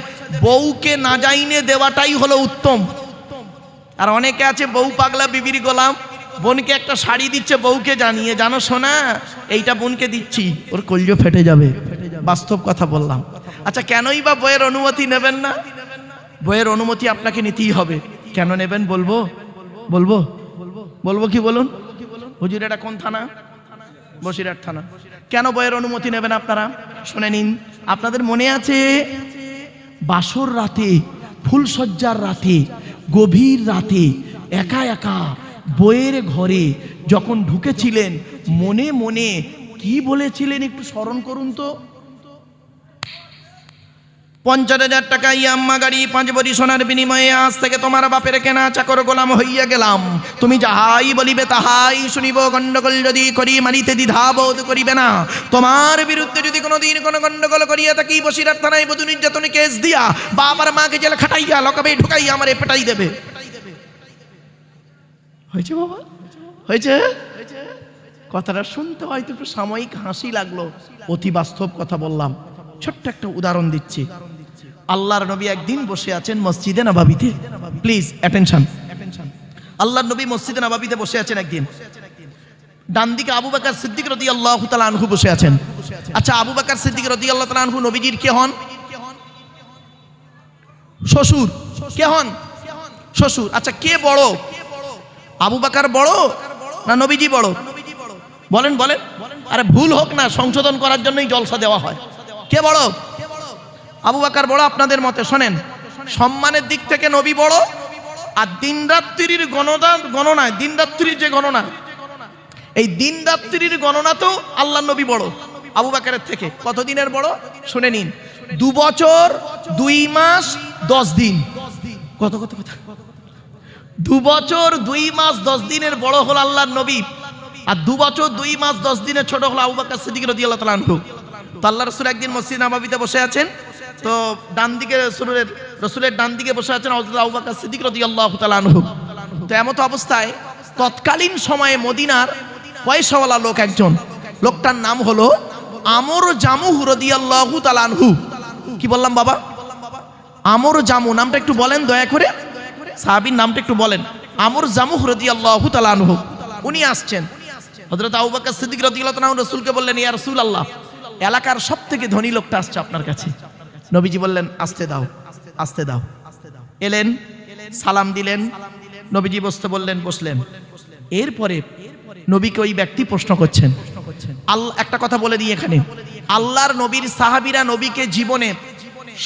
বউকে না জাইনে দেওয়াটাই হলো উত্তম। আর অনেকে আছে বউ পাগলা বিবির গোলাম, বোনকে একটা শাড়ি দিচ্ছে বউকে জানিয়ে, জানো শোনা এইটা বোনকে দিচ্ছি, ওর কলজো ফেটে যাবে। বাস্তব কথা বললাম। আচ্ছা, কেনই বা বইয়ের অনুমতি নেবেন না? বইয়ের অনুমতি আপনাকে নিতেই হবে। কেন নেবেন বলবো? বলবো কি বলুন? হুজুর, এটা কোন থানা? বসিরহাট থানা। কেন বইয়ের অনুমতি নেবেন আপনারা? শুনে নিন। আপনাদের মনে আছে বাসর রাতে, ফুলসজ্জার রাতে, গভীর রাতে একা একা বইয়ের ঘরে যখন ঢুকেছিলেন, মনে মনে কি বলেছিলেন একটু স্মরণ করুন তো। 50,000 টাকা ইয়াম্মা গাড়ি, 5 ভরি সোনার বিনিময়ে আজ থেকে তোমার বাপের কেনা চাকর গোলাম হইয়া গেলাম। তুমি যাহাই বলিবে তাহাই শুনিব। গন্ডগোল যদি করি মারিতে দ্বিধা বোধ করিবে না। তোমার বিরুদ্ধে যদি কোনোদিন কোনো গন্ডগোল করিয়া থাকি, বসিরহাট থানায় বধূ নির্যাতনে কেস দিয়া বাবার মাকে জেলে খাটাইয়া লকাবে ঢুকাইয়া আমারে পেটাই দেবে। হয়েছে বাবা? হয়েছে? কথাটা শুনতে হয়তো একটু সাময়িক হাসি লাগলো, অতি বাস্তব কথা বললাম। ছোট্ট একটা উদাহরণ দিচ্ছি। আল্লাহর নবী একদিন বসে আছেন মসজিদে নববীতে। Please attention. আল্লাহর নবী মসজিদে নববীতে বসে আছেন একদিন। ডান দিকে আবু বকর সিদ্দিক রাদিয়াল্লাহু তাআলা আনহু বসে আছেন। আচ্ছা, আবু বকর সিদ্দিক রাদিয়াল্লাহু তাআলা আনহু নবীজির কে হন? শ্বশুর। কে হন? শ্বশুর। আচ্ছা, কে বড়? আবু বকর বড় না নবীজি বড়? বলেন। আরে ভুল হোক না, সংশোধন করার জন্যই জলসা দেওয়া হয়। কে বড়? আবু বকর বড় আপনাদের মতে। শোনেন, সম্মানের দিক থেকে নবী বড়, আর দিন রাত্রির গণনায় দিন রাত্রির যে গণনা, এই দিন রাত্রির গণনা তো আল্লাহ নবী বড় আবু বকরের থেকে। কত দিনের বড় শুনে নিন, 2 বছর 2 মাস 10 দিন। কত কত কত 2 বছর 2 মাস 10 দিনের বড় হল আল্লাহর নবী, আর 2 বছর 2 মাস 10 দিনের ছোট হলো আবু বকর সিদ্দিক রাদিয়াল্লাহু তাআলা আনহু। তো আল্লাহ রাসূল একদিন মসজিদ নববীতে বসে আছেন, তো ডান দিকে রাসূলের ডান দিকে বসে আছেন হযরত আবু বকর সিদ্দিক রাদিয়াল্লাহু তাআলা আনহু। তো এমত অবস্থায় তৎকালীন সময়ে মদিনার পয়সাওয়ালা লোক একজন, লোকটার নাম হলো আমর জামুহ রাদিয়াল্লাহু তাআলা আনহু। কি বললাম বাবা? আমর জামু, নামটা একটু বলেন দয়া করে, সাহাবীর নামটা একটু বলেন। আমর জামুহ রাদিয়াল্লাহু তাআলা আনহু উনি আসছেন। হযরত আবু বকর সিদ্দিক রাদিয়াল্লাহু তাআলা রাসূলকে বললেন, ইয়া রাসূলুল্লাহ, এলাকার সবথেকে ধনী লোকটা আসছে আপনার কাছে। নবীজি বললেন, আসতে দাও আসতে দাও। এলেন, সালাম দিলেন, নবীজি বসতে বললেন, বসলেন। এরপরে নবীকে ওই ব্যক্তি প্রশ্ন করছেন। আল্লাহ একটা কথা বলে দিই এখানে, আল্লাহর নবীর সাহাবীরা নবীকে জীবনে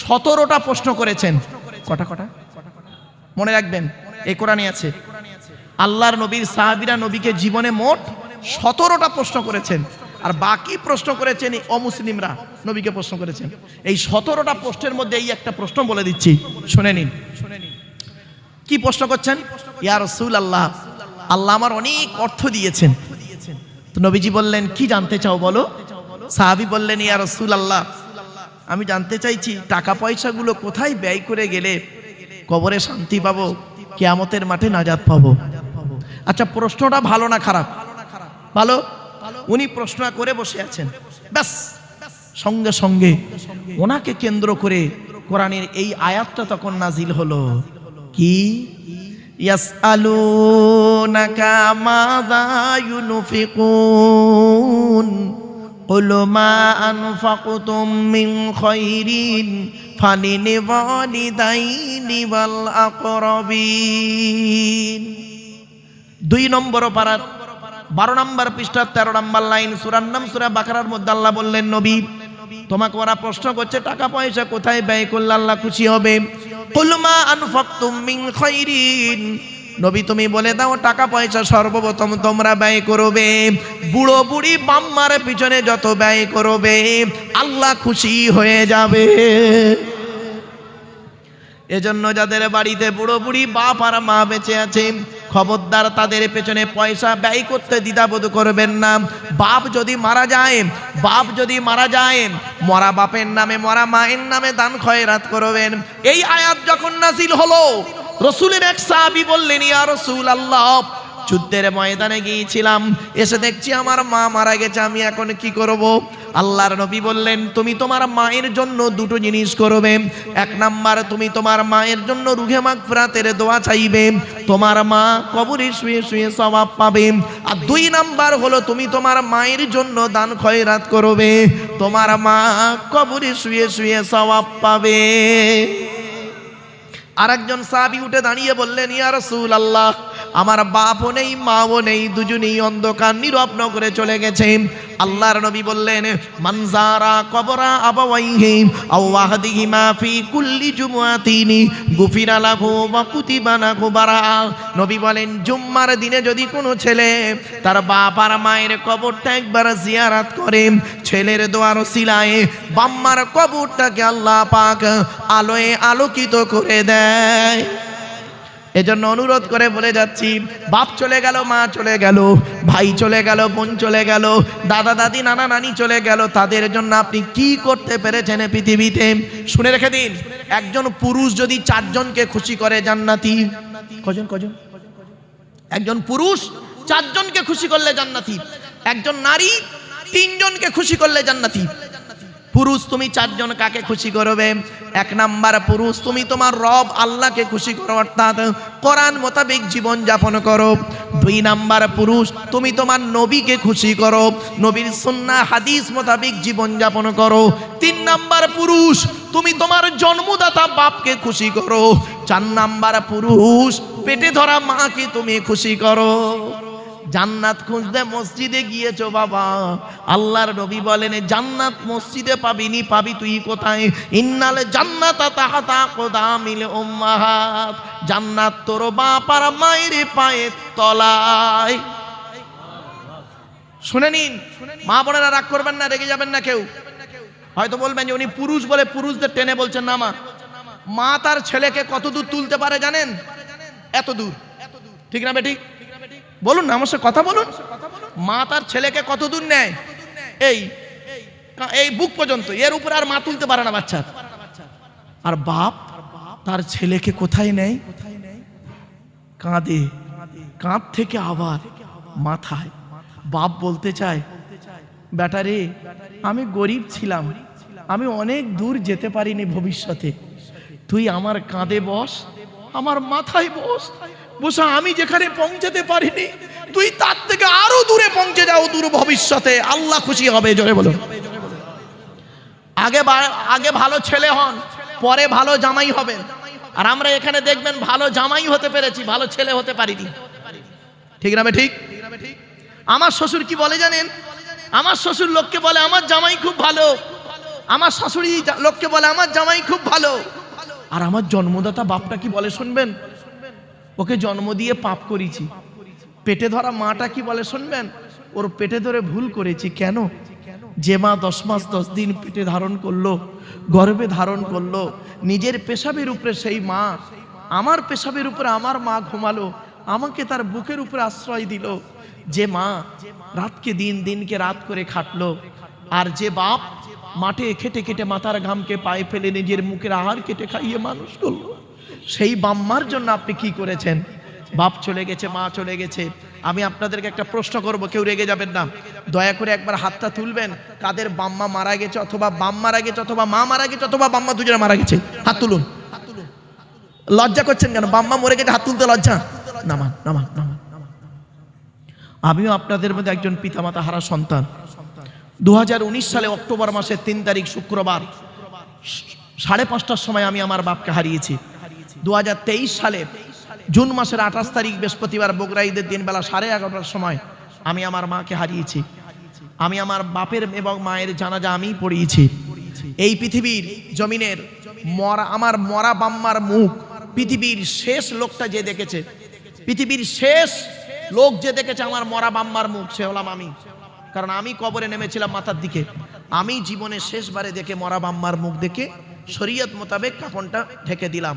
17টা প্রশ্ন করেছেন। কটা কটা মনে রাখবেন, এই কোরআনে আছে। আল্লাহর নবীর সাহাবীরা নবীকে জীবনে মোট 17টা প্রশ্ন করেছেন, আর বাকি প্রশ্ন করেছেন অমুসলিমরা নবীকে প্রশ্ন করেছেন। এই 17টা প্রশ্নের মধ্যে এই একটা প্রশ্ন বলে দিচ্ছি, শুনে নিন। কি প্রশ্ন করছেন? ইয়া রাসূলুল্লাহ, আল্লাহ আমার অনেক অর্থ দিয়েছেন। তো নবীজি বললেন, কি জানতে চাও বলো? সাহাবী বললেন, ইয়া রাসূলুল্লাহ, আমি জানতে চাইছি টাকা পয়সাগুলো কোথায় ব্যয় করে গেলে কবরে শান্তি পাবো, কিয়ামতের মাঠে নাজাত পাবো। আচ্ছা, প্রশ্নটা ভালো না খারাপ? ভালো। উনি প্রশ্ন করে বসে আছেন, ব্যাস সঙ্গে সঙ্গে ওনাকে কেন্দ্র করে কোরআনের এই আয়াতটা তখন নাজিল হলো। কি? ইয়াসআলুনাকা মাযা ইউনফিকুন কুল মা আনফাকতুম মিন খায়রিন ফালিল ওয়ালিদাইনি ওয়াল আকরাবিন। 2 নম্বর পারাত 12 নম্বর পৃষ্ঠা 13 নম্বর লাইন, সূরার নাম সূরা বাকারার মধ্যে আল্লাহ বললেন, নবী তোমাকে ওরা প্রশ্ন করছে টাকা পয়সা কোথায় ব্যয় করলে আল্লাহ খুশি হবে। কুল মা আনফাকতুম মিন খায়রিন, নবী তুমি বলে দাও টাকা পয়সা সর্বপ্রথম তোমরা ব্যয় করবে বুড়ো বুড়ি বাম্মার পিছনে যত ব্যয় করবে আল্লাহ খুশি হয়ে যাবে। এজন্য যাদের বাড়িতে বুড়ো বুড়ি বাপ আর মা বেঁচে আছে, খবরদার তাদের পেছনে পয়সা ব্যয় করতে দ্বিধাবোধ করবেন না। বাপ যদি মারা যায়, মরা বাপের নামে মরা মায়ের নামে দান খয়রাত করবেন। এই আয়াত যখন নাযিল হলো, রাসূলের এক সাহাবী বললেন, ইয়া রাসূলুল্লাহ, যুদ্ধের ময়দানে গিয়েছিলাম, এসে দেখছি আমার মা মারা গেছে, আমি এখন কি করব? আল্লাহর নবী বললেন, তুমি তোমার মায়ের জন্য 2টো জিনিস করবে। 1 নাম্বার, তুমি তোমার মায়ের জন্য রুহে মাগফিরাতের দোয়া চাইবে, তোমার মা কবরে শুয়ে শুয়ে সওয়াব পাবে। আর 2 নাম্বার হলো তুমি তোমার মায়ের জন্য দান খয়রাত করবে, তোমার মা কবরে শুয়ে শুয়ে সওয়াব পাবে। আরেকজন সাহাবী উঠে দাঁড়িয়ে বললেন, ইয়া রাসূলুল্লাহ, আমার বাপও নেই মাও নেই, দুজনেই অন্ধকার নীরব করে চলে গেছে। আল্লাহর নবী বললেন, মানজারা কবরা আবাওয়াইহি আও ওয়াহদিহিমা ফি কুল্লি জুমআতিনি গুফিরা লাহু ওয়া কুতিবা লাহু বারা। নবী বলেন, জুম্মার দিনে যদি কোনো ছেলে তার বাপ আর মায়ের কবরটা একবার জিয়ারত করে, ছেলের দোয়ার ওসিলায় বাম্মার কবরটাকে আল্লাহ পাক আলোয় আলোকিত করে দেয়। এজন্য অনুরোধ করে বলে যাচ্ছি, বাপ চলে গেল, মা চলে গেল, ভাই চলে গেল, বোন চলে গেল, দাদা দাদি নানা নানি চলে গেল, তাদের জন্য আপনি কি করতে পেরেছেন পৃথিবীতে? শুনে রেখে দিন, একজন পুরুষ যদি 4 জনকে খুশি করে জান্নাতি। কজন? একজন পুরুষ 4 জনকে খুশি করলে জান্নাতি, একজন নারী 3 জনকে খুশি করলে জান্নাতি। পুরুষ তুমি 4 জন কাকে খুশি করবে? 1 নাম্বার, পুরুষ তুমি তোমার রব আল্লাহকে খুশি করো, অর্থাৎ কোরআন মোতাবেক জীবন যাপন করো। 2 নাম্বার, পুরুষ তুমি তোমার নবীকে খুশি করো, নবীর সুন্নাহ হাদিস মোতাবেক জীবন যাপন করো। 3 নাম্বার, পুরুষ তুমি তোমার জন্মদাতা বাপকে খুশি করো। 4 নাম্বার, পুরুষ পেটে ধরা মাকে তুমি খুশি করো। জান্নাত খুঁজতে মসজিদে গিয়েছো বাবা, আল্লাহর নবী বলেন জান্নাত মসজিদে পাবিনি, পাবি তুই কোথায়? ইন্নাল জান্নাতা তাহতা আকদামিল উম্মাহাত, জান্নাত তোর বাপ আর মায়ের পায়ের তলায়। শুনে নিন, মা বোনেরা রাগ করবেন না, রেগে যাবেন না কেউ। হয়তো বলবেন যে উনি পুরুষ বলে পুরুষদের টেনে বলছেন না। মা তার ছেলেকে কত দূর তুলতে পারে জানেন? এত দূর, ঠিক না বেঠিক? বলুন না, আমার সাথে কথা বলুন। মা তার ছেলেকে কত দূর নেয়? এই বুক পর্যন্ত, এর উপরে আর মা তুলতে পারে না বাচ্চা। আর বাপ তার ছেলেকে কোথায় নেয়? কাঁধে, কাঁধ থেকে আবার মাথায়। বাপ বলতে চায়, বেটা রে, আমি গরিব ছিলাম, আমি অনেক দূর যেতে পারিনি ভবিষ্যতে, তুই আমার কাঁধে বস, আমার মাথায় বস, বসা আমি যেখানে পৌঁছাতে পারিনি তুই তার থেকে আরো দূরে পৌঁছে যাও দূর ভবিষ্যতে, আল্লাহ খুশি হবে। জোরে বলুন। আগে ভালো ছেলে হন, পরে ভালো জামাই হবেন। আর আমরা এখানে দেখবেন ভালো জামাই হতে পেরেছি, ভালো ছেলে হতে পারিনি। ঠিক না ঠিক? আমার শ্বশুর কি বলে জানেন? আমার শ্বশুর লোককে বলে আমার জামাই খুব ভালো, আমার শাশুড়ি লোককে বলে আমার জামাই খুব ভালো। আর আমার জন্মদাতা বাপটা কি বলে শুনবেন? ওকে জন্ম দিয়ে পাপ করেছি। পেটে ধরা মাটা কি বলে শুনবেন? ওর পেটে ধরে ভুল করেছি। কেন? যে মা 10 মাস 10 দিন পেটে ধারণ করলো, গর্ভে ধারণ করলো, নিজের পেশাবের উপরে সেই মা, আমার পেশাবের উপরে আমার মা ঘুমালো, আমাকে তার বুকের উপরে আশ্রয় দিল। যে মা রাতকে দিন, দিনকে রাত করে খাটলো, আর যে বাপ মাঠে খেটে খেটে মাথার ঘামকে পায়ে ফেলে নিজের মুখের আহার কেটে খাইয়ে মানুষ করলো, সেই বাম্মার জন্য আপনি কি করেছেন? বাপ চলে গেছে, মা চলে গেছে। আমি আপনাদেরকে একটা প্রশ্ন করব, কেউ রেগে যাবেন না, দয়া করে একবার হাতটা তুলবেন কাদের বাম্মা মারা গেছে, অথবা বাম মারা গেছে, অথবা মা মারা গেছে, অথবা বাম্মা দুজনে মারা গেছে। হাত তুলুন। লজ্জা করছেন কেন? বাম্মা মরে গেছে, হাত তুলতে লজ্জা? নামান নামান নামান। আমিও আপনাদের মধ্যে একজন পিতামাতা হারা সন্তান। 2019 সালে অক্টোবর মাসের 3 তারিখ শুক্রবার 5:30টার সময় আমি আমার বাপকে হারিয়েছি। 2023 সালে জুন মাসের 28 তারিখ বৃহস্পতিবার বগুড়া ঈদের দিন বেলা 11:30টার সময় আমি আমার মাকে হারিয়েছি। আমি আমার বাপের এবং মায়ের জানাজা আমি পড়িয়েছি। এই পৃথিবীর জমিনের আমার মরা বাম্মার মুখ পৃথিবীর শেষ লোকটা যে দেখেছে, পৃথিবীর শেষ লোক যে দেখেছে আমার মরা বাম্মার মুখ, সে হলাম আমি। কারণ আমি কবরে নেমেছিলাম মাথার দিকে। আমি জীবনে শেষবারে দেখে মরা বাম্মার মুখ দেখে শরীয়ত মোতাবেক কাফনটা ঢেকে দিলাম।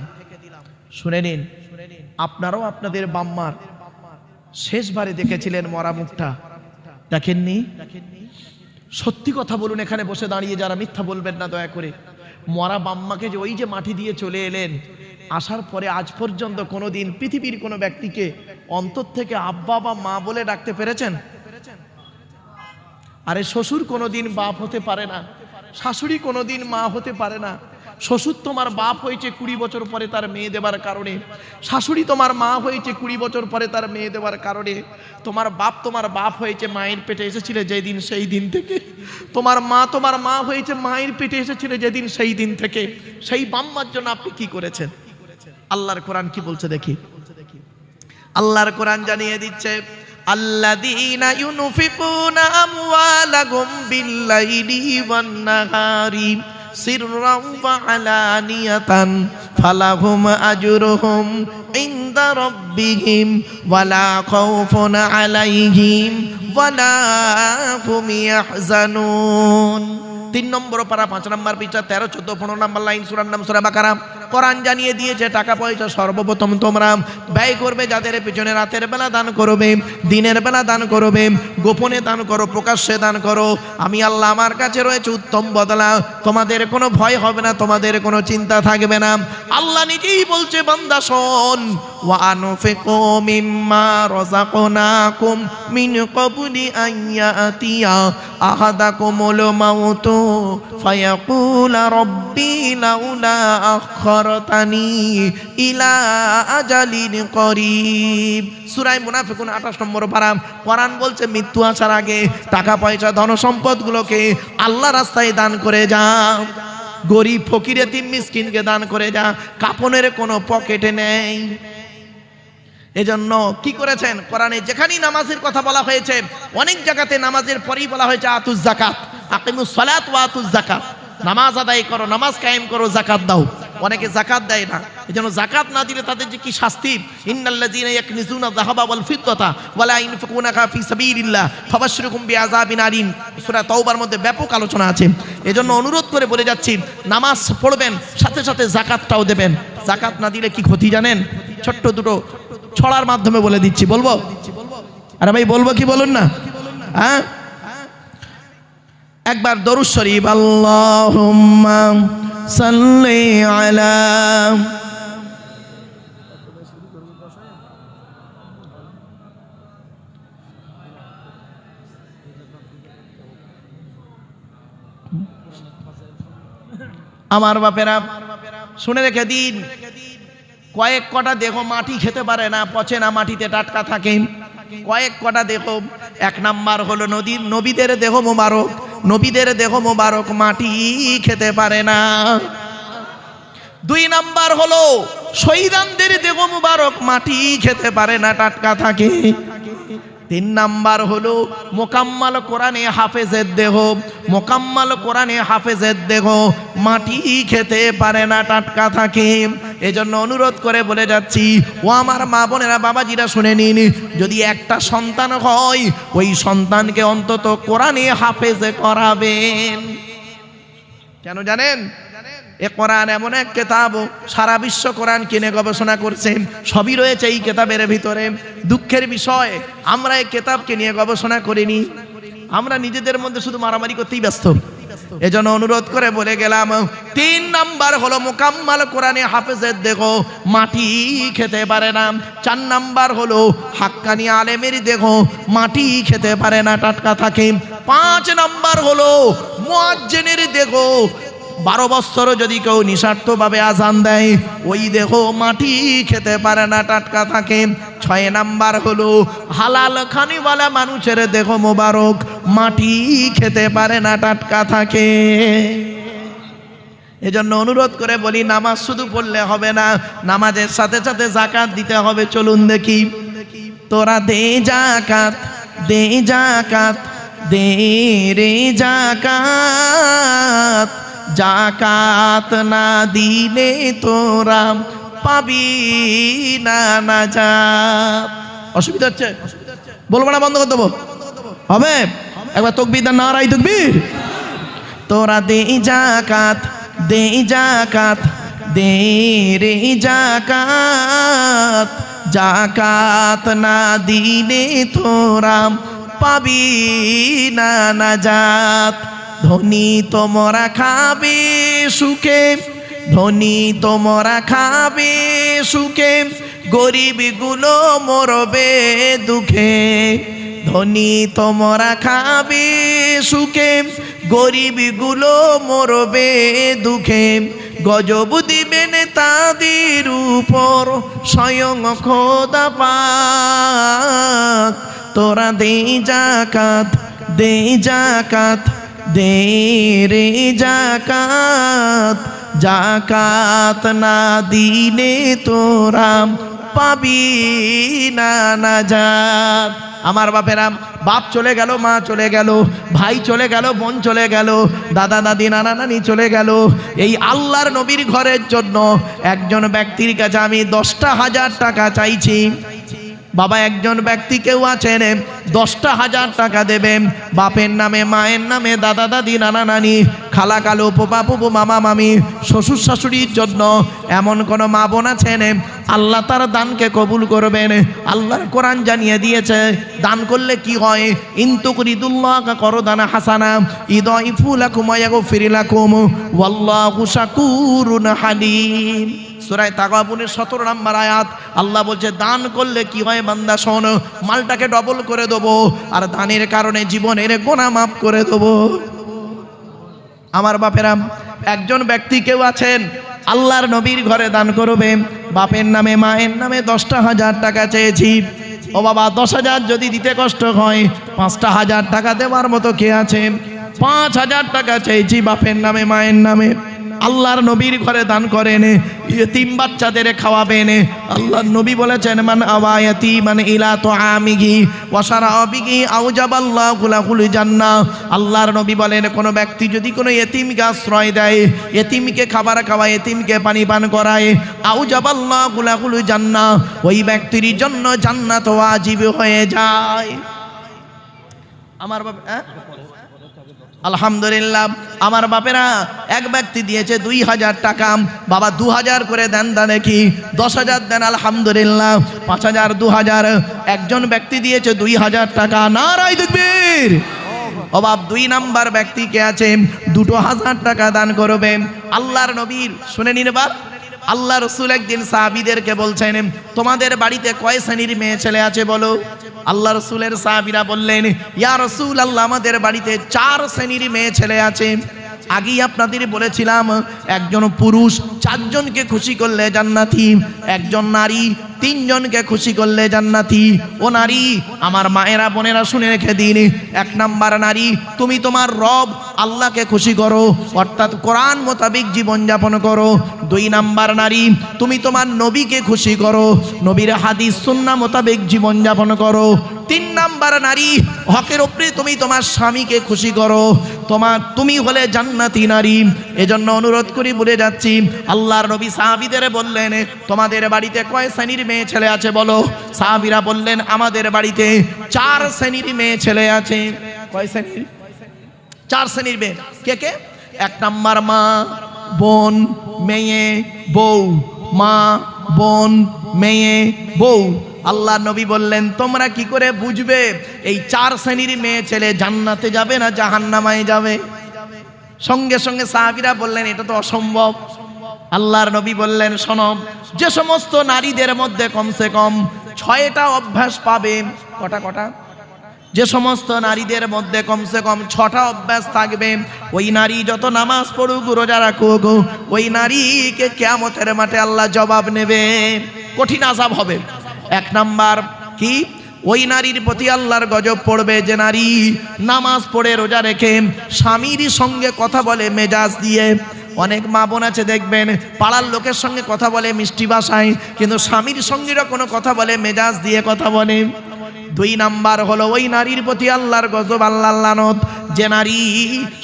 শুনে নিন, আপনারাও আপনাদের বাম্মার শেষবারে দেখেছিলেন মরা মুখটা, দেখেননি? সত্যি কথা বলুন, এখানে বসে দাঁড়িয়ে যারা মিথ্যা বলবেন না দয়া করে। মরা বাম্মাকে যে ওই যে মাটি দিয়ে চলে এলেন, আসার পরে আজ পর্যন্ত কোনোদিন পৃথিবীর কোনো ব্যক্তিকে অন্তর থেকে আব্বা বা মা বলে ডাকতে পেরেছেন? আরে শ্বশুর কোনোদিন বাপ হতে পারে না, শাশুড়ি কোনোদিন মা হতে পারে না। শ্বশুর তোমার বাপ হয়েছে 20 বছর পরে তার মেয়ে দেবার কারণে, শাশুড়ি তোমার মা হয়েছে 20 বছর পরে তার মেয়ে দেবার কারণে। তোমার বাপ হয়েছে মায়ের পেটে এসেছিলে যেদিন, সেই দিন থেকে। তোমার মা হয়েছে মায়ের পেটে এসেছিলে যেদিন, সেই দিন থেকে। সেই বাম্মার জন্য আপনি কি করেছেন? আল্লাহর কোরআন কি বলছে দেখি। আল্লাহর কোরআন জানিয়ে দিচ্ছে, আল্লাযীনা ইউনফিকুনা আমওয়ালাহুম বিল্লাইলি ওয়ান নাহারি সিররান ওয়া আলানিয়াতান ফালাহুম আজরুহুম ইনদা রাব্বিহিম ওয়ালা খাউফুন আলাইহিম ওয়ালা হুম ইয়াহজানুন। 3 নম্বর পারা 5 নম্বর পৃষ্ঠা 13, 14, 15 নম্বর লাইন সূরার নাম সূরা বাকারা। কোরআন জানিয়ে দিয়েছে টাকা পয়সা সর্বপ্রথম তোমরা ব্যয় করবে যাদের পেছনে, রাতের বেলা দান করবে, দিনের বেলা দান করবে, গোপনে দান করো, প্রকাশ্যে দান করো। আমি আল্লাহ আমার কাছে রয়েছে উত্তম বদলা। তোমাদের কোনো ভয় হবে না, তোমাদের কোনো চিন্তা থাকবে না। আল্লাহ নিজেই বলছে, বান্দা শোন, ওয়া আনফিকু মিম্মা রাযাকনাকুম মিন ক্বাবলি আন ইয়াতিয়া আহাদাকুমুল মাউতু ফায়াকুলা রাব্বি লাউলা আখখারতানি ইলা আজালিন করিব। সূরা মুনাফিকুন 28 নম্বর পারা। কোরআন বলছে মৃত্যু আসার আগে টাকা পয়সা ধন সম্পদগুলোকে আল্লাহ রাস্তায় দান করে যা। গরিব ফকির এতিম মিসকিনকে দান করে যা। কাপনের কোনো পকেটে নেই। এজন্য কি করেছেন, কোরআনে যেখানেই নামাজের কথা বলা হয়েছে অনেক জায়গাতে নামাজের পরেই বলা হয়েছে আতুজ যাকাত, আকিমুস সালাত ওয়া আতুজ যাকাত, নামাজ আদায় করো, নামাজ কায়েম করো, যাকাত দাও। অনেকে যাকাত দেয় না, এজন্য যাকাত না দিলে তাদের যে কি শাস্তি, ইন্নাল্লাযীনা ইয়াকনিজুনা যাহাবা ওয়াল ফিদ্দাতা ওয়ালা ইনফিকুনাহা ফি সাবিলিল্লাহ ফাবাশশিরহুম বিআযাবিন আলীম। সূরা তাওবার মধ্যে ব্যাপক আলোচনা আছে। এজন্য অনুরোধ করে বলে যাচ্ছি, নামাজ পড়বেন, সাথে সাথে যাকাতটাও দেবেন। যাকাত না দিলে কি ক্ষতি জানেন? ছোট্ট দুটো ছড়ার মাধ্যমে বলে দিচ্ছি, বলবো? আরে ভাই বলবো কি বলুন না? হ্যাঁ, একবার দরুদ শরীফ, আল্লাহুম্মা সাল্লি আলা। আমার বাপেরা শুনে রেখে দিন, কয়েক কটা দেহ মাটি খেতে পারে না, পচে না, মাটিতে টাটকা থাকে। কয়েক কটা দেহ, এক নাম্বার হলো নবীদের দেহ মোবারক, নবীদের দেহ মোবারক মাটি খেতে পারে না। দুই নাম্বার হলো শহীদানদের দেহ মোবারক মাটি খেতে পারে না, টাটকা থাকে। তিন নাম্বার হলো মোকাম্মাল কোরআনে হাফেজের দেহ, মোকাম্মাল কোরআনে হাফেজের দেহ মাটি খেতে পারে না, টাটকা থাকে। এজন্য অনুরোধ করে বলে যাচ্ছি, ও আমার মা বোনেরা, বাবাজিরা শুনে নিন, যদি একটা সন্তান হয় ওই সন্তানকে অন্তত কোরআনে হাফেজে করাবেন। কেন জানেন? এ কোরআন এমন এক কেতাব, সারা বিশ্ব কোরআন কিনে গবেষণা করছে, সবই রয়েছে এই কেতাবের ভিতরে। দুঃখের বিষয়, আমরা এই কেতাবকে নিয়ে গবেষণা করিনি, আমরা নিজেদের মধ্যে শুধু মারামারি করতেই ব্যস্ত। এজন্য অনুরোধ করে বলে গেলাম, তিন নাম্বার হলো মোকাম্মাল কোরআনে হাফেজের দেহ মাটি খেতে পারে না। চার নাম্বার হলো হাক্কানি আলেমের দেহ মাটি খেতে পারে না, টাটকা থাকে। পাঁচ নাম্বার হলো মুয়াজ্জিনের দেহ, 12 বছর যদি কেউ নিঃস্বার্থভাবে আজান দেয় ওই দেহ মাটি খেতে পারে না, টাটকা থাকে। 6 নাম্বার হলো হালাল খানিওয়ালা মানুষের দেহ মোবারক মাটি খেতে পারে না, টাটকা থাকে। এজন্য অনুরোধ করে বলি, নামাজ শুধু পড়লে হবে না, নামাজের সাথে সাথে যাকাত দিতে হবে। চলুন দেখি, তোরা দে যাকাত, দে যাকাত, দে রে যাকাত, যাকাত না দিলে তোরা পাবি না নাজাত। অসুবিধা হচ্ছে? বলবো না, বন্ধ করে দেবো? হবে? একবার তাকবীর দেন, নারায়ে তাকবীর। তোরা দে যাকাত, দে যাকাত, দে রে যাকাত, যাকাত না দিলে তোরা পাবি না নাজাত। ধনী তোমরা খাবে সুখে, ধনী তোমরা খাবে সুখে, গরিব গুলো মরবে দুঃখে। ধনী তোমরা খাবে সুখে, গরিব গুলো মরবে দুঃখে। গজব দিবেন তাদের উপর স্বয়ং খোদা পাক। তোরা দে যাকাত, দে যাকাত, দে রে যাকাত, যাকাত না দিলে তোরা পাবি না নাজাত। আমার বাপেরা, বাপ চলে গেল, মা চলে গেল, ভাই চলে গেল, বোন চলে গেল, দাদা দাদি নানা নানি চলে গেল। এই আল্লাহর নবীর ঘরের জন্য একজন ব্যক্তির কাছে আমি 10,000 টাকা চাইছি। বাবা, একজন ব্যক্তি কেউ আছেন 10,000 টাকা দেবেন, বাপের নামে, মায়ের নামে, দাদা দাদি নানা নানি, খালা কালো, পোপা পুপু, মামা মামি, শ্বশুর শাশুড়ির জন্য। এমন কোন মা বোন আছেন আল্লাহ তার দানকে কবুল করবেন? আল্লাহর কোরআন জানিয়ে দিয়েছে দান করলে কি হয়, ইনতুকরিদুল্লাহ করদান হাসানা ইদাইফু লাকুম ওয়া ইয়াগফির লাকুম ওয়াল্লাহু শাকুরুন হালিম। সূরা তাগাবুনের 17 নম্বর আয়াত। আল্লাহ বলছে দান করলে কি হয় বান্দা, শোন, মালটাকে ডবল করে দেবো, আর দানের কারণে জীবনের গুনাহ মাফ করে দেবো। আমার বাপেরা, একজন ব্যক্তি কেউ আছেন আল্লাহর নবীর ঘরে দান করবে, বাপের নামে, মায়ের নামে 10,000 টাকা চেয়েছি। ও বাবা, 10,000 যদি দিতে কষ্ট হয়, 5,000 টাকা দেওয়ার মতো কে আছে? 5,000 টাকা চেয়েছি বাপের নামে, মায়ের নামে। আল্লাহর নবীর ঘরে দান করেন, ইতিম বাচ্চাদের খাওয়াবেন। আল্লাহর নবী বলেছেন মান আওয়ায়াতি মান ইলা তুআমিহি ওয়া শারাবিহি আওজাবাল্লাহু লাহুল জান্নাহ। আল্লাহর নবী বলেন কোন ব্যক্তি যদি কোনো এতিমকে আশ্রয় দেয়, এতিমকে খাবার খাওয়ায়, এতিমকে পানি পান করায়, আওজাবাল্লাহু লাহুল জান্নাহ, ওই ব্যক্তির জন্য জান্নাত ওয়াজিব হয়ে যায়। আমার বাবা আলহামদুলিল্লাহ, আমার বাপেরা এক ব্যক্তি দিয়েছে 2000 টাকা। বাবা 2000 করে দেন, দা দেখি 10,000 দেন, আলহামদুলিল্লাহ 5000 2000। একজন ব্যক্তি দিয়েছে 2000 টাকা, নারায়ে তাকবীর। অবাব 2 নাম্বার ব্যক্তি কে আছে 2000 টাকা দান করবে। আল্লাহর নবীর শুনে নিন বা আল্লাহ রসুল একদিন সাহাবীদেরকে বলছেন তোমাদের বাড়িতে কয় শ্রেণীর মেয়ে ছেলে আছে বলো। আল্লাহ রসুলের সাহাবীরা বললেন ইয়া রাসূল আল্লাহ আমাদের বাড়িতে 4 শ্রেণীর মেয়ে ছেলে আছে। আগেই আপনাদের বলেছিলাম একজন পুরুষ 4 জনকে খুশি করলে জান্নাতি, একজন নারী 3 জনকে খুশি করলে জান্নাতি। ও নারী আমার মায়েরা বোনেরা শুনে রেখে দিন, 1 নাম্বার নারী তুমি তোমার রব আল্লাহকে খুশি করো, অর্থাৎ কোরআন মোতাবেক জীবনযাপন করো। 2 নাম্বার নারী তুমি তোমার নবীকে খুশি করো, নবীর হাদিস সুন্নাহ মোতাবেক জীবনযাপন করো। 3 নাম্বার নারী হকের উপরে তুমি তোমার স্বামীকে খুশি করো, তুমি হলে জান্নাতি নারী। এজন্য অনুরোধ করি বলে যাচ্ছি আল্লাহর নবী সাহাবীদের বললেন তোমাদের বাড়িতে কয় শ্রেণীর মেয়ে ছেলে আছে বলো। সাহাবীরা বললেন আমাদের বাড়িতে 4 শ্রেণীর মেয়ে ছেলে আছে। কয় শ্রেণীর? 4 শ্রেণীর মেয়ে। কে কে? 1 নাম্বার মা বোন মেয়ে বউ, মা বোন মেয়ে বউ। আল্লাহ নবী বললেন তোমরা কি করে বুঝবে এই 4 শ্রেণীর মেয়ে ছেলে জান্নাতে যাবে না জাহান্নামে যাবে? সঙ্গে সঙ্গে সাহাবীরা বললেন এটা তো অসম্ভব। আল্লাহর নবী বললেন শোনো, যে সমস্ত নারীদের মধ্যে কমসে কম 6টা অভ্যাস পাবে। কটা? যে সমস্ত নারীদের মধ্যে কমসে কম 6টা অভ্যাস থাকবে, ওই নারী যত নামাজ পড়ুক রোজা রাখুক ওই নারীকে কিয়ামতের মাঠে আল্লাহ জবাব নেবে, কঠিন আযাব হবে। 1 নাম্বার কি? ওই নারীর প্রতি আল্লাহর গজব পড়বে যে নারী নামাজ পড়ে রোজা রেখে স্বামীর সঙ্গে কথা বলে মেজাজ দিয়ে। অনেক মা বোন আছে দেখবেন পাড়ার লোকের সঙ্গে কথা বলে মিষ্টি ভাষায়, কিন্তু স্বামীর সঙ্গে কোনো কথা বলে মেজাজ দিয়ে কথা বলে। 2 নাম্বার হলো ওই নারীর প্রতি আল্লাহর গজব আল্লাহর লানত যে নারী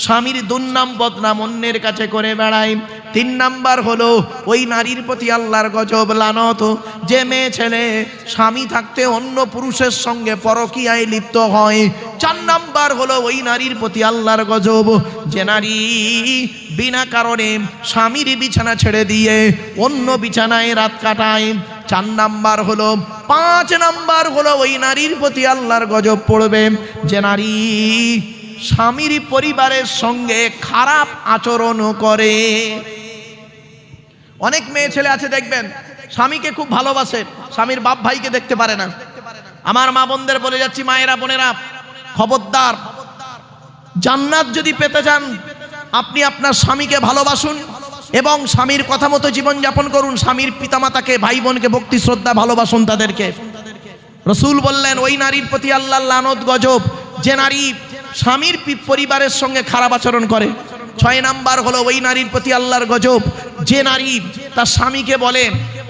স্বামীর দুর্নাম বদনাম অন্যের কাছে করে বেড়ায়। 3 নাম্বার হলো ওই নারীর প্রতি আল্লাহর গজব লানত যে মেয়ে ছেলে স্বামী থাকতে অন্য পুরুষের সঙ্গে পরকীয়ায় লিপ্ত হয়। 4 নাম্বার হলো ওই নারীর প্রতি আল্লাহর গজব যে নারী বিনা কারণে স্বামীর বিছানা ছেড়ে দিয়ে অন্য বিছানায় রাত কাটায়। 4 নাম্বার হলো 5 নাম্বার হলো ওই নারীর প্রতি আল্লাহর গজব পড়বে যে নারী স্বামীর পরিবারের সঙ্গে খারাপ আচরণ করে। অনেক মেয়ে ছেলে আছে দেখবেন স্বামীকে খুব ভালোবাসে, স্বামীর বাপ ভাইকে দেখতে পারে না। আমার মা বোনদের বলে যাচ্ছি, মায়েরা বোনেরা খবরদার, জান্নাত যদি পেতে চান আপনি আপনার স্বামীকে ভালোবাসুন এবং স্বামীর কথা মতো জীবনযাপন করুন। স্বামীর পিতামাতাকে ভাই বোনকে ভক্তি শ্রদ্ধা ভালোবাসুন তাদেরকে। রাসূল বললেন ওই নারীর প্রতি আল্লাহর লানত গজব যে নারী স্বামীর পরিবারের সঙ্গে খারাপ আচরণ করে। 6 নাম্বার হলো ওই নারীর প্রতি আল্লাহর গজব যে নারী তার স্বামীকে বলে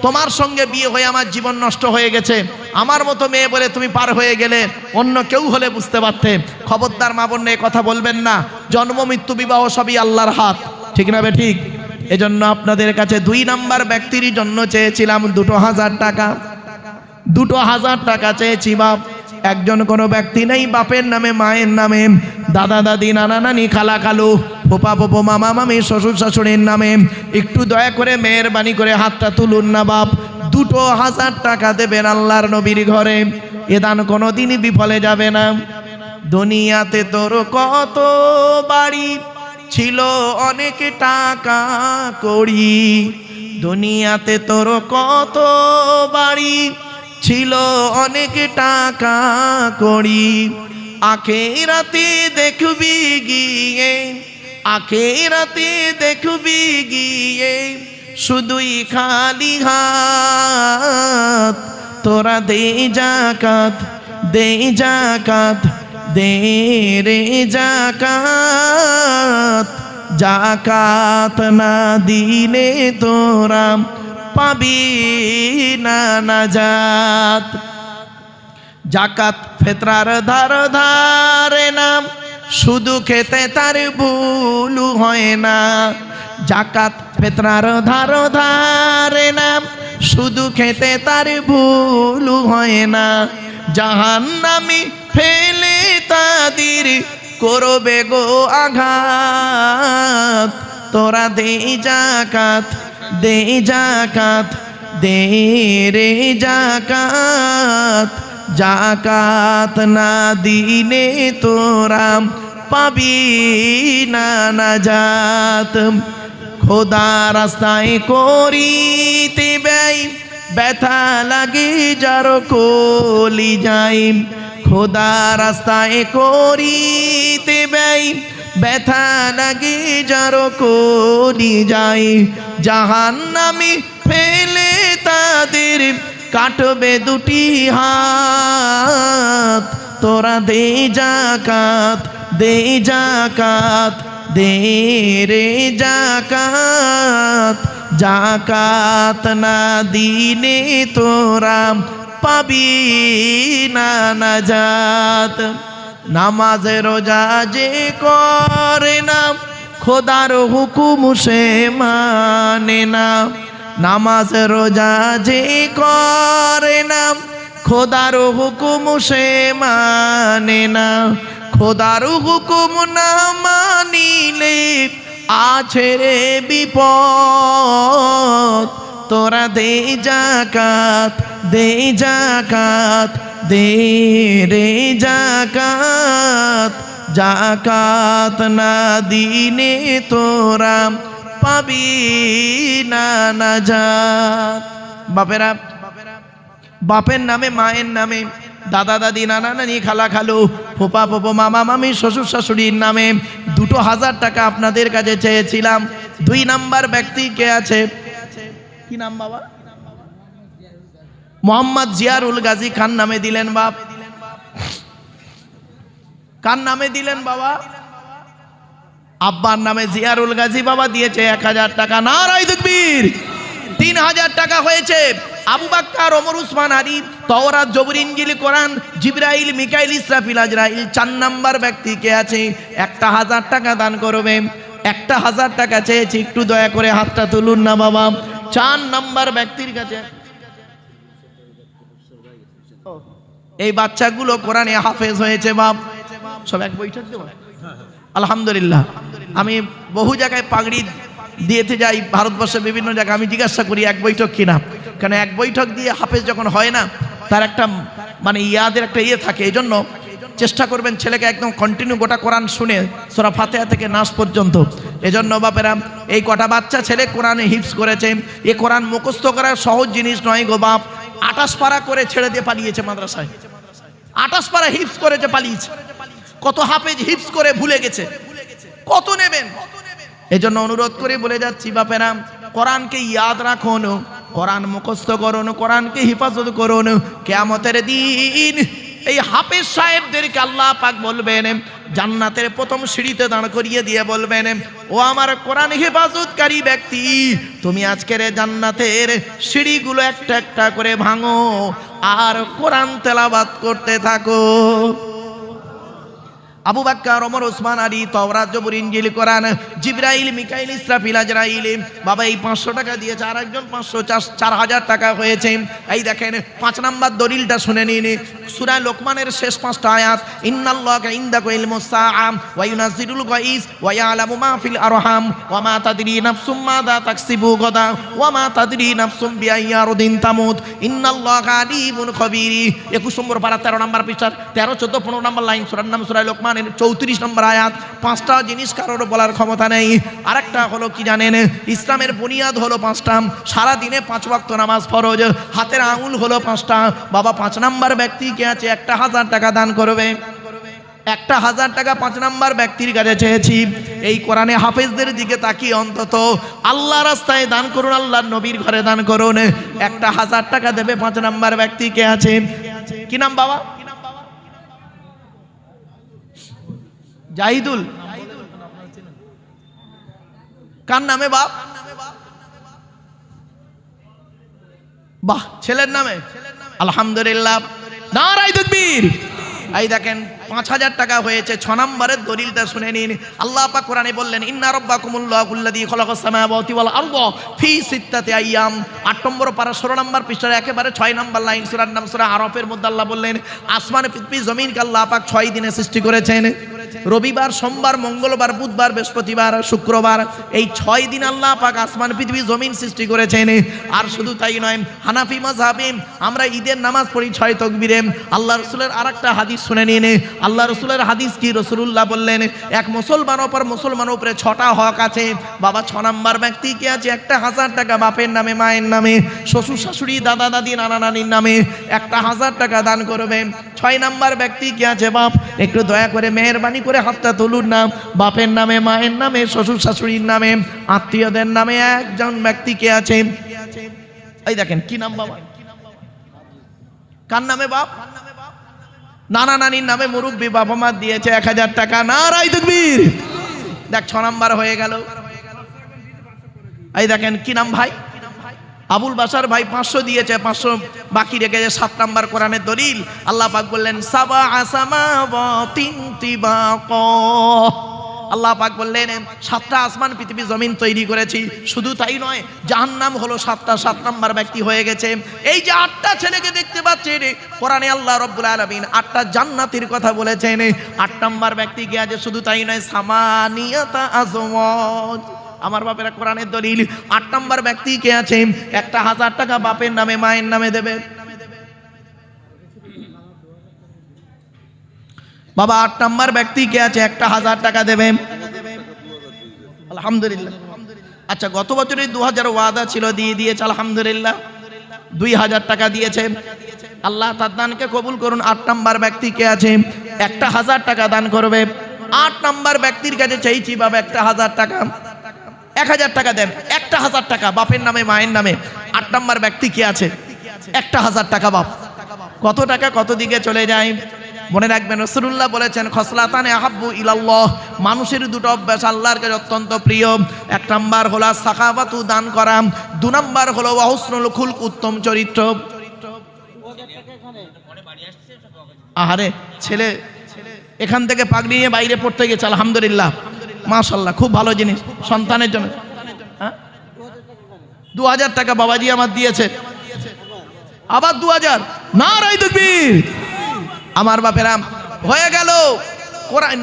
তোমার সঙ্গে বিয়ে হয়ে আমার জীবন নষ্ট হয়ে গেছে, আমার মতো মেয়ে বলে তুমি পার হয়ে গেলে, অন্য কেউ হলে বুঝতে পারতে। খবরদার মা বোন কথা বলবেন না, জন্ম মৃত্যু বিবাহ সবই আল্লাহর হাত, ঠিক না বে ঠিক? এজন্য আপনাদের কাছে 2 নাম্বার ব্যক্তির জন্য চেয়েছিলাম 2000 টাকা। 2000 টাকা চেয়েছি বাপ। একজন কোনো ব্যক্তি নেই বাপের নামে মায়ের নামে দাদা দাদি নানা নানি খালা খালু ফুপা ফুপো মামা মামি শ্বশুর শাশুড়ির নামে একটু দয়া করে মেহেরবানি করে হাতটা তুলুন না বাপ। 2000 টাকা দেবেন আল্লাহর নবীর ঘরে, এ দান কোনোদিনই বিফলে যাবে না। দুনিয়াতে তোর কত বাড়ি ছিল অনেক টাকা কড়ি, দুনিয়াতে তোর কত বাড়ি ছিল অনেক টাকা কড়ি, আখেরাতে দেখবি গিয়ে, আখেরাতে দেখবি গিয়ে শুধুই খালি হাত। তোরা দে যাকাত, দে যাকাত, দে রে যাকাত, জাকাত না দিলে তোরা পাবি না নাজাত। জাকাত ফেতরার ধার ধারে নাম, শুধু খেতে তার ভুল হয় না। জাকাত ফেতরার ধার ধারে নাম, শুধু খেতে তার ভুল হয় না। জাহান্নামী ফেলে তাদের করবে গো আঘাত। তোরা দে জাকাত, দে জাকাত, দে রে জাকাত। জাকাত না দিলে তোরা পাবি না নাজাত। খোদা রাস্তায় করিতে ব্যয়, ব্যথা লাগে যার কলি যায়। খোদা রাস্তায় করিতে ব্যয়, ব্যথা লাগে যার কলি যায়। জাহান্নামী ফেলে তাদের কাটবে দুটি হাত। তোরা দে জাকাত, দে জাকাত, দে রে জাকাত। জাকাত না দিলে তোরা পাবি না নাজাত। নামাজ রোজা যে করে না, খোদার হুকুম সে মানে না। নামাজ রোজা যে করে না, খোদার হুকুম সে মানে না। খোদার হুকুম না মানিলে আছে রে বিপদ। তোরা দে জাকাত, দে জাকাত, দে রে জাকাত। জাকাত না দিলে তোরা পাবি না নাজাত। বাপেরা, বাপের নামে, মায়ের নামে, দাদা দাদি, নানা নানি, খালা খালু, ফোপা ফোপো, মামা মামি, শ্বশুর শাশুড়ির নামে 2000 টাকা আপনাদের কাছে চেয়েছিলাম। 2 নাম্বার ব্যক্তি কে আছে? কি নাম বাবা? মোহাম্মদ জিয়ারুল গাজী খান নামে দিলেন বাপ। কার নামে দিলেন বাবা? আব্বার নামে জিয়ারুল গাজী বাবা দিয়েছে 1000 টাকা। নারায়ে তাকবীর। 3000 টাকা হয়েছে। আবু বকর, ওমর, উসমান, আলী, তাওরাত, জবুর, ইনজিল, কোরআন, জিবরাইল, মিকাইল, ইসরাফিল, আজরাইল। 4 নাম্বার ব্যক্তি কে আছে? 1000 টাকা দান করবে। 1000 টাকা চেয়েছি, একটু দয়া করে হাতটা তুলুন না বাবা। 4 নাম্বার ব্যক্তির কাছে। এই বাচ্চাগুলো কোরআনে হাফেজ হয়েছে বাপ। সব এক বৈঠক দেব আলহামদুলিল্লাহ। আমি বহু জায়গায় পাগড়ি দিয়েতে যাই, ভারতবর্ষের বিভিন্ন জায়গায়। আমি জিজ্ঞাসা করি এক বৈঠক কিনা, কারণ এক বৈঠক দিয়ে হাফেজ যখন হয় না, তার একটা মানে ইয়াদের একটা ইয়ে থাকে। এই জন্য চেষ্টা করবেন ছেলেকে একদম কন্টিনিউ গোটা কোরআন শুনে সূরা ফাতিহা থেকে নাস পর্যন্ত। এজন্য বাপেরা, এই কটা বাচ্চা ছেলে কোরআনে হিফজ করেছে। এই কোরআন মুখস্থ করার সহজ জিনিস নয় গো বাপ। 28 পারা করে ছেড়ে দিয়ে পালিয়েছে মাদ্রাসায়। 28 পারা হিফজ করেছে, পালিয়েছে। কত হাফেজ হিফজ করে ভুলে গেছে, কত নেবেন? এজন্য অনুরোধ করে বলে যাচ্ছি বাপেরা, কোরআনকে ইয়াদ রাখুন, কোরআন মুখস্থ করুন, কোরআনকে হিফাজত করুন। কিয়ামতের দিন এই হাফেজ সাহেবদেরকে আল্লাহ পাক বলবেন, জান্নাতের প্রথম সিঁড়িতে দাঁড় করিয়ে দিয়ে বলবেন, ও আমার কোরআন হেফাজতকারী ব্যক্তি, তুমি আজকের জান্নাতের সিঁড়িগুলো একটা একটা করে ভাঙো আর কোরআন তেলাওয়াত করতে থাকো। আবু বকর, ওমর, উসমান, আলী, তাওরাত, জবুর, ইনজিল, কোরআন, জিবরাইল, মিকাইল, ইসরাফিল, আজরাইল। বাবা এই 500 টাকা দিয়েছে, আর একজন 500, 4000 টাকা হয়েছে। এই দেখেন 5 নাম্বার দলিলটা শুনে নিন। সূরা লোকমানের শেষ 5টা আয়াত, ইন্নাল্লাহা ইনদাহু ইলমুস সাআ ওয়া ইউনাজ্জিলুল গায়স ওয়া ইয়ালামু মা ফিল আরহাম ওয়া মা তাদরি নাফসুম মাযা তাকসিবু গাদা ওয়া মা তাদরি নাফসুম বিআইয়ি আরদিন তামুত ইন্নাল্লাহা আলিমুন খবীর। 21 নম্বর পারা 13 নম্বর পৃষ্ঠা 13, 14, 15 নম্বর লাইন, সূরার নাম সূরা লোকমান 34 নম্বর আয়াত। 5টা জিনিস কারোর বলার ক্ষমতা নেই। আরেকটা হলো কি জানেন? ইসলামের বুনিয়াদ হলো 5টা। সারা দিনে 5 ওয়াক্ত নামাজ ফরজ। হাতের আঙুল হলো 5টা। বাবা 5 নাম্বার ব্যক্তি কে আছে? 1000 টাকা দান করবে। 1000 টাকা 5 নাম্বার ব্যক্তির কাছে চেয়েছি। এই কোরআনে হাফেজদের দিকে তাকিয়ে অন্তত আল্লাহ রাস্তায় দান করুন, আল্লাহর নবীর ঘরে দান করুন। 1000 টাকা দেবে 5 নাম্বার ব্যক্তি কে আছে? কি নাম বাবা? জাহিদুল। কার নামে বাপ? বাহ, ছেলের নামে। আলহামদুলিল্লাহ, নারায়ে তাকবীর। এই দেখেন ৫,০০০ টাকা হয়েছে। ৬ নম্বরের দলিলটা শুনে নিন। আল্লাহ পাক কোরআনে বললেন, ইন্না রাব্বাকুমুল্লাহুল্লাযী খালাকাস সামাওয়াতি ওয়াল আরদা ফি সিত্তাতি আইয়াম। ৮ নম্বর পারা ১৬ নম্বর পৃষ্ঠার একেবারে ৬ নম্বর লাইন, সূরার নাম সূরা আরাফের মধ্যে আল্লাহ বললেন, আসমান পৃথিবী জমিনকে আল্লাহ পাক ৬ দিনে সৃষ্টি করেছেন। রবিবার, সোমবার, মঙ্গলবার, বুধবার, বৃহস্পতিবার, শুক্রবার, এই ৬ দিন আল্লাহ পাক আসমান পৃথিবী জমিন সৃষ্টি করেছেন। আর শুধু তাই নয়, হানাফি মাযহাবে আমরা ঈদের নামাজ পড়ি ৬ তাকবীরে। আল্লাহ রাসূলের আরেকটা হাদিস শুনে নিন। আল্লাহ রাসূলের হাদিস কি? রাসূলুল্লাহ বললেন, এক মুসলমানের উপরে ৬টা হক আছে। বাবা, ৬ নাম্বার ব্যক্তি কি আছে? ১,০০০ টাকা বাপের নামে, মায়ের নামে, শ্বশুর শাশুড়ি, দাদা দাদি, নানা নানির নামে ১,০০০ টাকা দান করবে। ৬ নাম্বার ব্যক্তি কি আছে? বাপ, একটু দয়া করে মেহেরবানি করে হাতটা তুলুন না। বাপের নামে, মায়ের নামে, শ্বশুর শাশুড়ির নামে, আত্মীয়দের নামে একজন ব্যক্তি কে আছে? এই দেখেন কি নাম বাবা? কার নামে বাপ? নানা নানির নামে মুরব্বী বাবা মা দিয়েছে ১,০০০ টাকা। নারায়ে তাকবীর। দেখ ৬ নাম্বার হয়ে গেল। এই দেখেন কি নাম ভাই? আবুল বাশার ভাই ৫০০ দিয়েছে, ৫০০ বাকি রেখেছে। ৭ নাম্বার কোরআনের দলিল, আল্লাহ পাক বললেন, সাবা সামাওয়াতিন তিবাকা। আল্লাহ পাক বললেন, ৭টা আসমান পৃথিবী জমিন তৈরি করেছি। শুধু তাই নয়, জাহান্নাম হলো ৭টা। ৭ নাম্বার ব্যক্তি হয়ে গেছে। এই যে ৮টা ছেলেকে দেখতে পাচ্ছেন, কোরআনে আল্লাহ রাব্বুল আলামিন ৮টা জান্নাতের কথা বলেছেন। ৮ নাম্বার ব্যক্তি কি আছে? শুধু তাই নয়, সামানিয়াতা আজওয়াজ। আমার বাপেরা কোরআনের দলিল। ৮ নাম্বার ব্যক্তি কে আছে? ১,০০০ টাকা বাপের নামে, মায়ের নামে দেবে। বাবা, ৮ নাম্বার ব্যক্তি কে আছে? ১,০০০ টাকা দেবে। আলহামদুলিল্লাহ। আচ্ছা, গত বছরে ২,০০০ ওয়াদা ছিল, দিয়ে দিয়েছে আলহামদুলিল্লাহ। ২,০০০ টাকা দিয়েছে। আল্লাহ তার দানকে কবুল করুন। ৮ নাম্বার ব্যক্তি কে আছে? ১,০০০ টাকা দান করবে। ৮ নাম্বার ব্যক্তির কাছে চাইছি বাবা ১,০০০ টাকা। ১,০০০ টাকা দেন। ১,০০০ টাকা বাপের নামে, মায়ের নামে। ৮ নাম্বার ব্যক্তি কি আছে? ১,০০০ টাকা বাপ। কত টাকা কত দিকে চলে যায়? মনে রাখবেন, রাসূলুল্লাহ বলেছেন, খসলাতানে আহাব্বু ইলাল্লাহ, মানুষের দুটো অভ্যাস আল্লাহর কাছে অত্যন্ত প্রিয়। ১ নাম্বার হলো সাখাওয়াতু, দান করা। ২ নাম্বার হলো হুসনুল খুলক, উত্তম চরিত্র। আহারে, ছেলে এখান থেকে পাগড়ি নিয়ে বাইরে পড়তে গেছে, আলহামদুলিল্লাহ, মাশাআল্লাহ, খুব ভালো জিনিস সন্তানের জন্য। ২,০০০ টাকা বাবাজি আমার দিয়েছে, আবার ২,০০০। নারায়ে তাকবীর। আমার বাপেরা হয়ে গেল।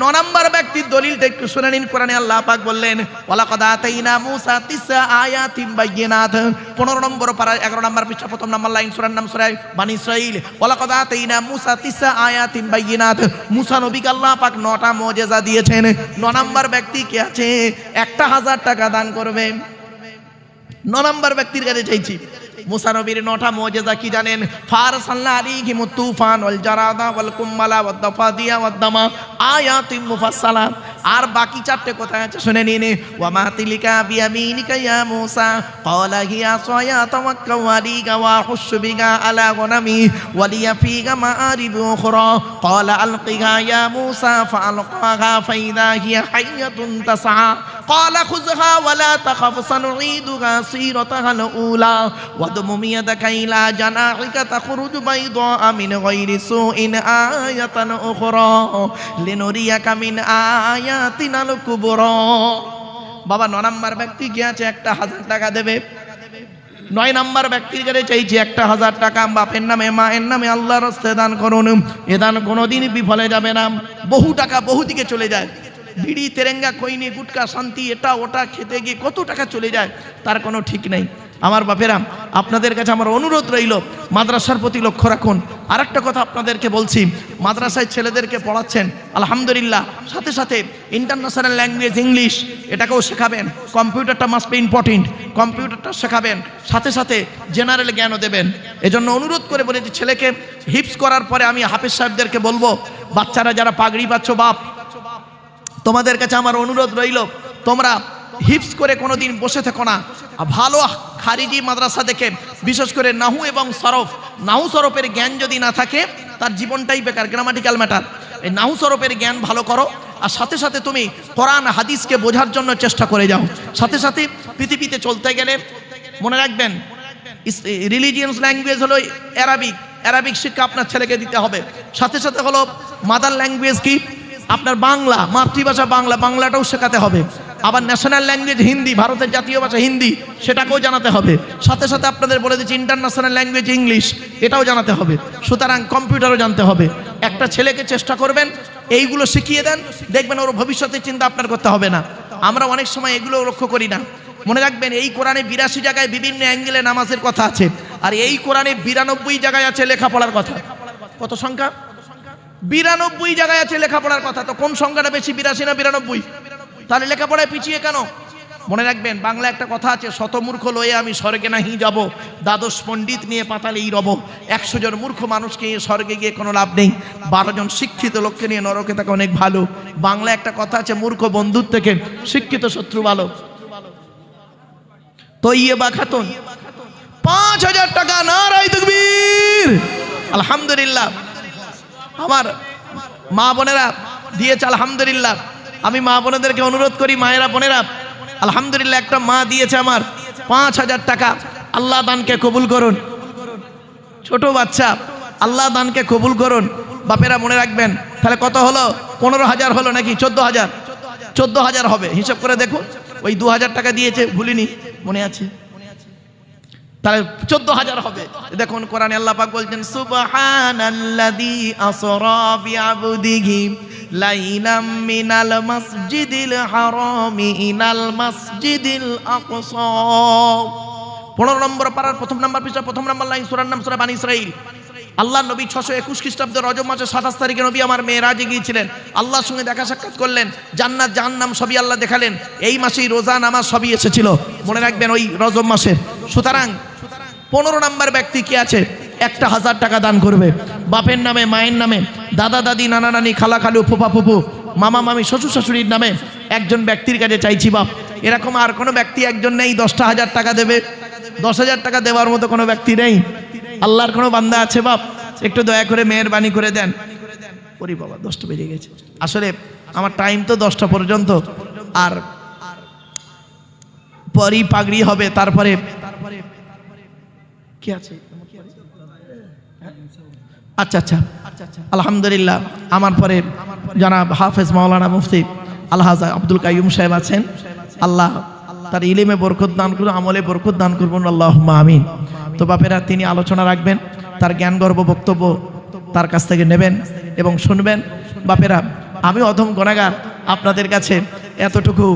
৯ নাম্বার ব্যক্তির দলিলটা একটু শুনে নিন। কোরআনে আল্লাহ পাক বললেন, ওয়ালাকাদ আতাইনা মূসা ৯ আয়াতিন বাইয়িনাত। ১৫ নম্বর পারা ১১ নম্বর পৃষ্ঠা ১ম নম্বর লাইন, সূরার নাম সূরা বনী ইসরাঈল। ওয়ালাকাদ আতাইনা মূসা ৯ আয়াতিন বাইয়িনাত। মূসা নবীকে আল্লাহ পাক ৯টা মুজিজা দিয়েছেন। ৯ নাম্বার ব্যক্তি কে আছে? ১,০০০ টাকা দান করবে। ৯ নাম্বার ব্যক্তির কাছে চাইছি। মুসা নবীর ৯টা মুজিজা কি জানেন? ফারসালনা আলাইহিমুত তুফান ওয়াল জারাদা ওয়াল কুম্মালা ওয়াদ দাফাদিয়া ওয়াদ দামা আয়াতিন মুফাসসালাত। আর বাকি 4টে কোথায় আছে শুনে নিন। ওয়া মা তিলকা বিয়ামিনিকা ইয়া মূসা ক্বালা হিয়া সায়া তাওয়াক্কাউ আলাইকা ওয়া হুশু বিকা আলা গনামি ওয়া লিয়া ফিকা মাআরিবু উখরা ক্বালা আলকিহা ইয়া মূসা ফাআলকাহা ফাইদা হিয়া হাইয়াতুন তাসআ ক্বালা খুযহা ওয়া লা তাখাফ সানুঈদুহা সিরাতাহাল উলা ওয়াদমুম ইয়াদাকা ইলা জানাহিকা তাখরুজু বাইদা মিন গায়রি সুইন আয়াতান উখরা লিনুরিয়াকা মিন আয়াতিনাল কুবরা। বাবা, ৯ নাম্বার ব্যক্তি কি আছে? ১,০০০ টাকা দেবে। ৯ নাম্বার ব্যক্তির কাছে চাইছি ১,০০০ টাকা বাপের নামে, মায়ের নামে আল্লাহর রাস্তায় দান করুন। এ দান কোনোদিন বিফলে যাবে না। বহু টাকা বহু দিকে চলে যায়। বিড়ি, তেরেঙ্গা, খৈনি, গুটকা, শান্তি, এটা ওটা খেতে গিয়ে কত টাকা চলে যায় তার কোনো ঠিক নেই। আমার বাপেরা, আপনাদের কাছে আমার অনুরোধ রইল, মাদ্রাসার প্রতি লক্ষ্য রাখুন। আর একটা কথা আপনাদেরকে বলছি, মাদ্রাসায় ছেলেদেরকে পড়াচ্ছেন আলহামদুলিল্লাহ, সাথে সাথে ইন্টারন্যাশনাল ল্যাঙ্গুয়েজ ইংলিশ এটাকেও শেখাবেন। কম্পিউটারটা মাস্ট বি ইম্পর্টেন্ট, কম্পিউটারটা শেখাবেন, সাথে সাথে জেনারেল জ্ঞানও দেবেন। এজন্য অনুরোধ করে বলেছি, ছেলেকে হিপস করার পরে আমি হাফেজ সাহেবদেরকে বলবো, বাচ্চারা যারা পাগড়ি পাচ্ছ বাপ, তোমাদের কাছে আমার অনুরোধ রইল, তোমরা হিপস করে কোনোদিন বসে থেকো না। ভালো খারিজি মাদ্রাসা দেখে, বিশেষ করে নাহু এবং সরফ, নাহু সরফের জ্ঞান যদি না থাকে তার জীবনটাই বেকার, গ্রামাটিক্যাল ম্যাটার। এই নাহু সরফের জ্ঞান ভালো করো, আর সাথে সাথে তুমি কোরআন হাদিসকে বোঝার জন্য চেষ্টা করে যাও। সাথে সাথে পৃথিবীতে চলতে গেলে মনে রাখবেন রিলিজিয়াস ল্যাঙ্গুয়েজ হলো অ্যারাবিক, অ্যারাবিক শিক্ষা আপনার ছেলেকে দিতে হবে। সাথে সাথে হলো মাদার ল্যাঙ্গুয়েজ কি আপনার বাংলা, মাতৃভাষা বাংলা, বাংলাটাও শেখাতে হবে। আবার ন্যাশনাল ল্যাঙ্গুয়েজ হিন্দি, ভারতের জাতীয় ভাষা হিন্দি, সেটাকেও জানাতে হবে। সাথে সাথে আপনাদের বলে দিচ্ছি ইন্টারন্যাশনাল ল্যাঙ্গুয়েজ ইংলিশ, এটাও জানাতে হবে। সুতরাং কম্পিউটারও জানতে হবে। একটা ছেলেকে চেষ্টা করবেন এইগুলো শিখিয়ে দেন, দেখবেন ওর ভবিষ্যতের চিন্তা আপনার করতে হবে না। আমরা অনেক সময় এগুলো লক্ষ্য করি না। মনে রাখবেন এই কোরআনে 82 জায়গায় বিভিন্ন অ্যাঙ্গেলে নামাজের কথা আছে, আর এই কোরআনে 92 জায়গায় আছে লেখাপড়ার কথা। কত সংখ্যা? 92 জায়গায় আছে লেখাপড়ার কথা। তো কোন সংখ্যাটা বেশি, 82 না 92? তাহলে লেখাপড়ায় পিছিয়ে কেন? মনে রাখবেন বাংলা একটা কথা আছে, শতমূর্খ লয়ে আমি স্বর্গে নাহি যাব, দ্বাদশ পণ্ডিত নিয়ে পাতালেই রব। 100 জন মূর্খ মানুষকে নিয়ে স্বর্গে গিয়ে কোনো লাভ নেই, 12 জন শিক্ষিত লোককে নিয়ে নরকে থাকা অনেক ভালো। বাংলা একটা কথা আছে, মূর্খ বন্ধুর থেকে শিক্ষিত শত্রু ভালো। তো ইয়ে বা খাতুন 5000 টাকা, নারায়ে তাকবীর, আলহামদুলিল্লাহ। আমার মা বোনেরা দিয়েছে, আলহামদুলিল্লাহ। আমি মা বোনেদেরকে অনুরোধ করি, মায়েরা বোনেরা, আলহামদুলিল্লাহ একটা মা দিয়েছে আমার 5000 টাকা। আল্লাহ দানকে কবুল করুন। ছোট বাচ্চা, আল্লাহ দানকে কবুল করুন। বাপেরা মনে রাখবেন, তাহলে কত হলো? 15000 হলো নাকি 14000? 14000 হবে, হিসাব করে দেখুন। ওই 2000 টাকা দিয়েছে, ভুলিনি, মনে আছে, তাহলে 14000 হবে। দেখুন কোরআনে আল্লাহ পাক বলছেন সুবহানাল্লাযী আসরা বিআবদিহি লাইলাম মিনাল মাসজিদিল হারামি ইলাল মাসজিদিল আকসা। 15 নম্বর পারার 1 নম্বর পৃষ্ঠা 1 নম্বর লাইন, সূরার নাম সূরা বানী ইসরাঈল। আল্লাহ নবী 621 খ্রিস্টাব্দে রজব মাসের 27 তারিখে নবী আমার মেরাজে গিয়েছিলেন, আল্লাহর সঙ্গে দেখা সাক্ষাৎ করলেন, জান্নাত জাহান্নাম সবই আল্লাহ দেখালেন। এই মাসেই রোজা নামাজ সবই এসেছিল, মনে রাখবেন ওই রজব মাসে। সুতরাং 15 নম্বর ব্যক্তি কি আছে? একটা 1000 টাকা দান করবে বাপের নামে, মায়ের নামে, দাদা দাদি, নানা নানি, খালা খালু, ফুফা ফুফু, মামা মামি, শ্বশুর শাশুড়ির নামে একজন ব্যক্তির কাছে চাইছি বাপ। এরকম আর কোনো ব্যক্তি একজন নেই 10,000 টাকা দেবে? 10,000 টাকা দেওয়ার মতো কোনো ব্যক্তি নেই? আল্লাহর কোনো বান্দা আছে বাপ? একটু দয়া করে মেহেরবানি করে দেন। ওরে বাবা 10টা বেজে গেছে, আসলে আমার টাইম তো 10টা পর্যন্ত, আর পরই পাগড়ি হবে। তারপরে কি আছে? আচ্ছা আচ্ছা, আলহামদুলিল্লাহ। আমার পরে জনাব হাফেজ মাওলানা মুফতি আলহাজ আব্দুল কাইয়ুম সাহেব আছেন, আল্লাহ তার ইলমে বরকত দান করুন, আমলে বরকত দান করুন, আল্লাহুম্মা আমিন। তো বাপেরা তিনি আলোচনা রাখবেন, তার জ্ঞানগর্ভ বক্তব্য তার কাছ থেকে নেবেন এবং শুনবেন। বাপেরা আমি অধম গুনাহগার, আপনাদের কাছে এতটুকু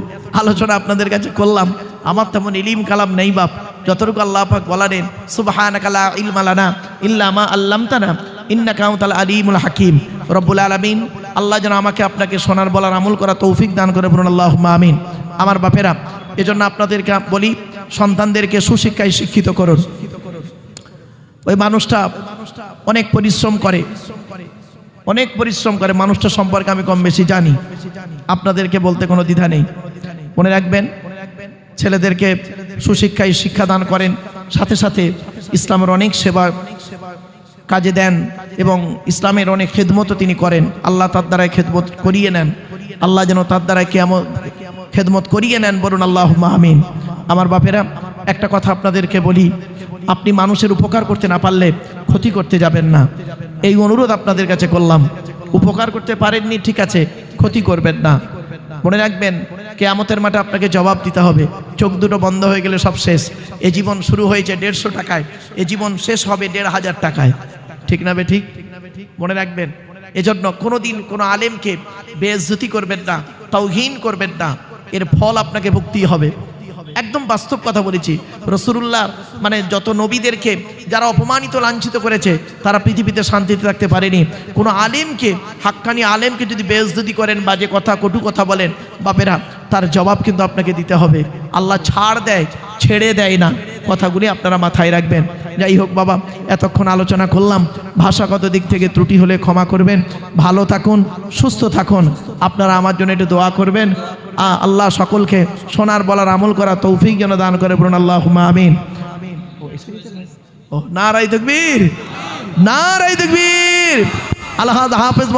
আলোচনা আপনাদের কাছে করলাম, আমার তেমন ইলিম কালাম নেই বাপ। যতটুকু আল্লাহ পাক বলেন সুবহানাকা লা ইলমা লানা ইল্লা মা আল্লামতানা ইন্নাকা আনতাল আলিমুল হাকিম। রব্বুল আলামিন আল্লাহ যেন আমাকে আপনাকে শোনার বলার আমল করা তৌফিক দান করে বলুন আল্লাহুম্মা আমিন। আমার বাপেরা এজন্য আপনাদেরকে বলি, সন্তানদেরকে সুশিক্ষায় শিক্ষিত করুন। ওই মানুষটা অনেক পরিশ্রম করে, অনেক পরিশ্রম করে, মানুষটা সম্পর্কে আমি কম বেশি জানি, আপনাদেরকে বলতে কোনো দ্বিধা নেই। মনে রাখবেন ছেলেদেরকে সুশিক্ষায় শিক্ষাদান করেন, সাথে সাথে ইসলামের অনেক সেবা কাজে দেন এবং ইসলামের অনেক খেদমতও তিনি করেন। আল্লাহ তার দ্বারাই খেদমত করিয়ে নেন, আল্লাহ যেন তার দ্বারাই খেদমত করিয়ে নেন, বলুন আল্লাহুম্মা আমিন। আমার বাপেরা একটা কথা আপনাদেরকে বলি, আপনি মানুষের উপকার করতে না পারলে ক্ষতি করতে যাবেন না, এই অনুরোধ আপনাদের কাছে করলাম। উপকার করতে পারেননি, ঠিক আছে, ক্ষতি করবেন না। মনে রাখবেন কিয়ামতের মাঠে আপনাকে জবাব দিতে হবে। চোখ দুটো বন্ধ হয়ে গেলে সব শেষ। এ জীবন শুরু হয়েছে 150 টাকায়, এ জীবন শেষ হবে 1500 টাকায়, ঠিক না বে ঠিক? মনে রাখবেন, এজন্য কোনোদিন কোনো আলেমকে বেইজ্জতি করবেন না, তাওহীন করবেন না, এর ফল আপনাকে ভুগতেই হবে। একদম বাস্তব কথা বলেছি। রাসূলুল্লাহ মানে যত নবীদেরকে যারা অপমানিত লাঞ্ছিত করেছে তারা পৃথিবীতে শান্তিতে থাকতে পারেনি। কোনো আলেমকে, হাক্কানি আলেমকে যদি বেইজ্জতি করেন, বাজে কথা, কটু কথা বলেন, বাপেরা তার জবাব কিন্তু আপনাকে দিতে হবে। আল্লাহ ছাড় দেয়, ছেড়ে দেয় না, কথাগুলি আপনারা মাথায় রাখবেন। যাই হোক বাবা, এতক্ষণ আলোচনা করলাম, ভাষাগত দিক থেকে ত্রুটি হলে ক্ষমা করবেন। ভালো থাকুন, সুস্থ থাকুন, আপনারা আমার জন্য একটু দোয়া করবেন। আল্লাহ সকলকে শোনার বলার আমল করা তৌফিক যেন দান করে, বলুন আল্লাহুম্মা আমিন। নারায়ে তাকবীর, নারায়ে তাকবীর। আল্লাহ হাফেজ।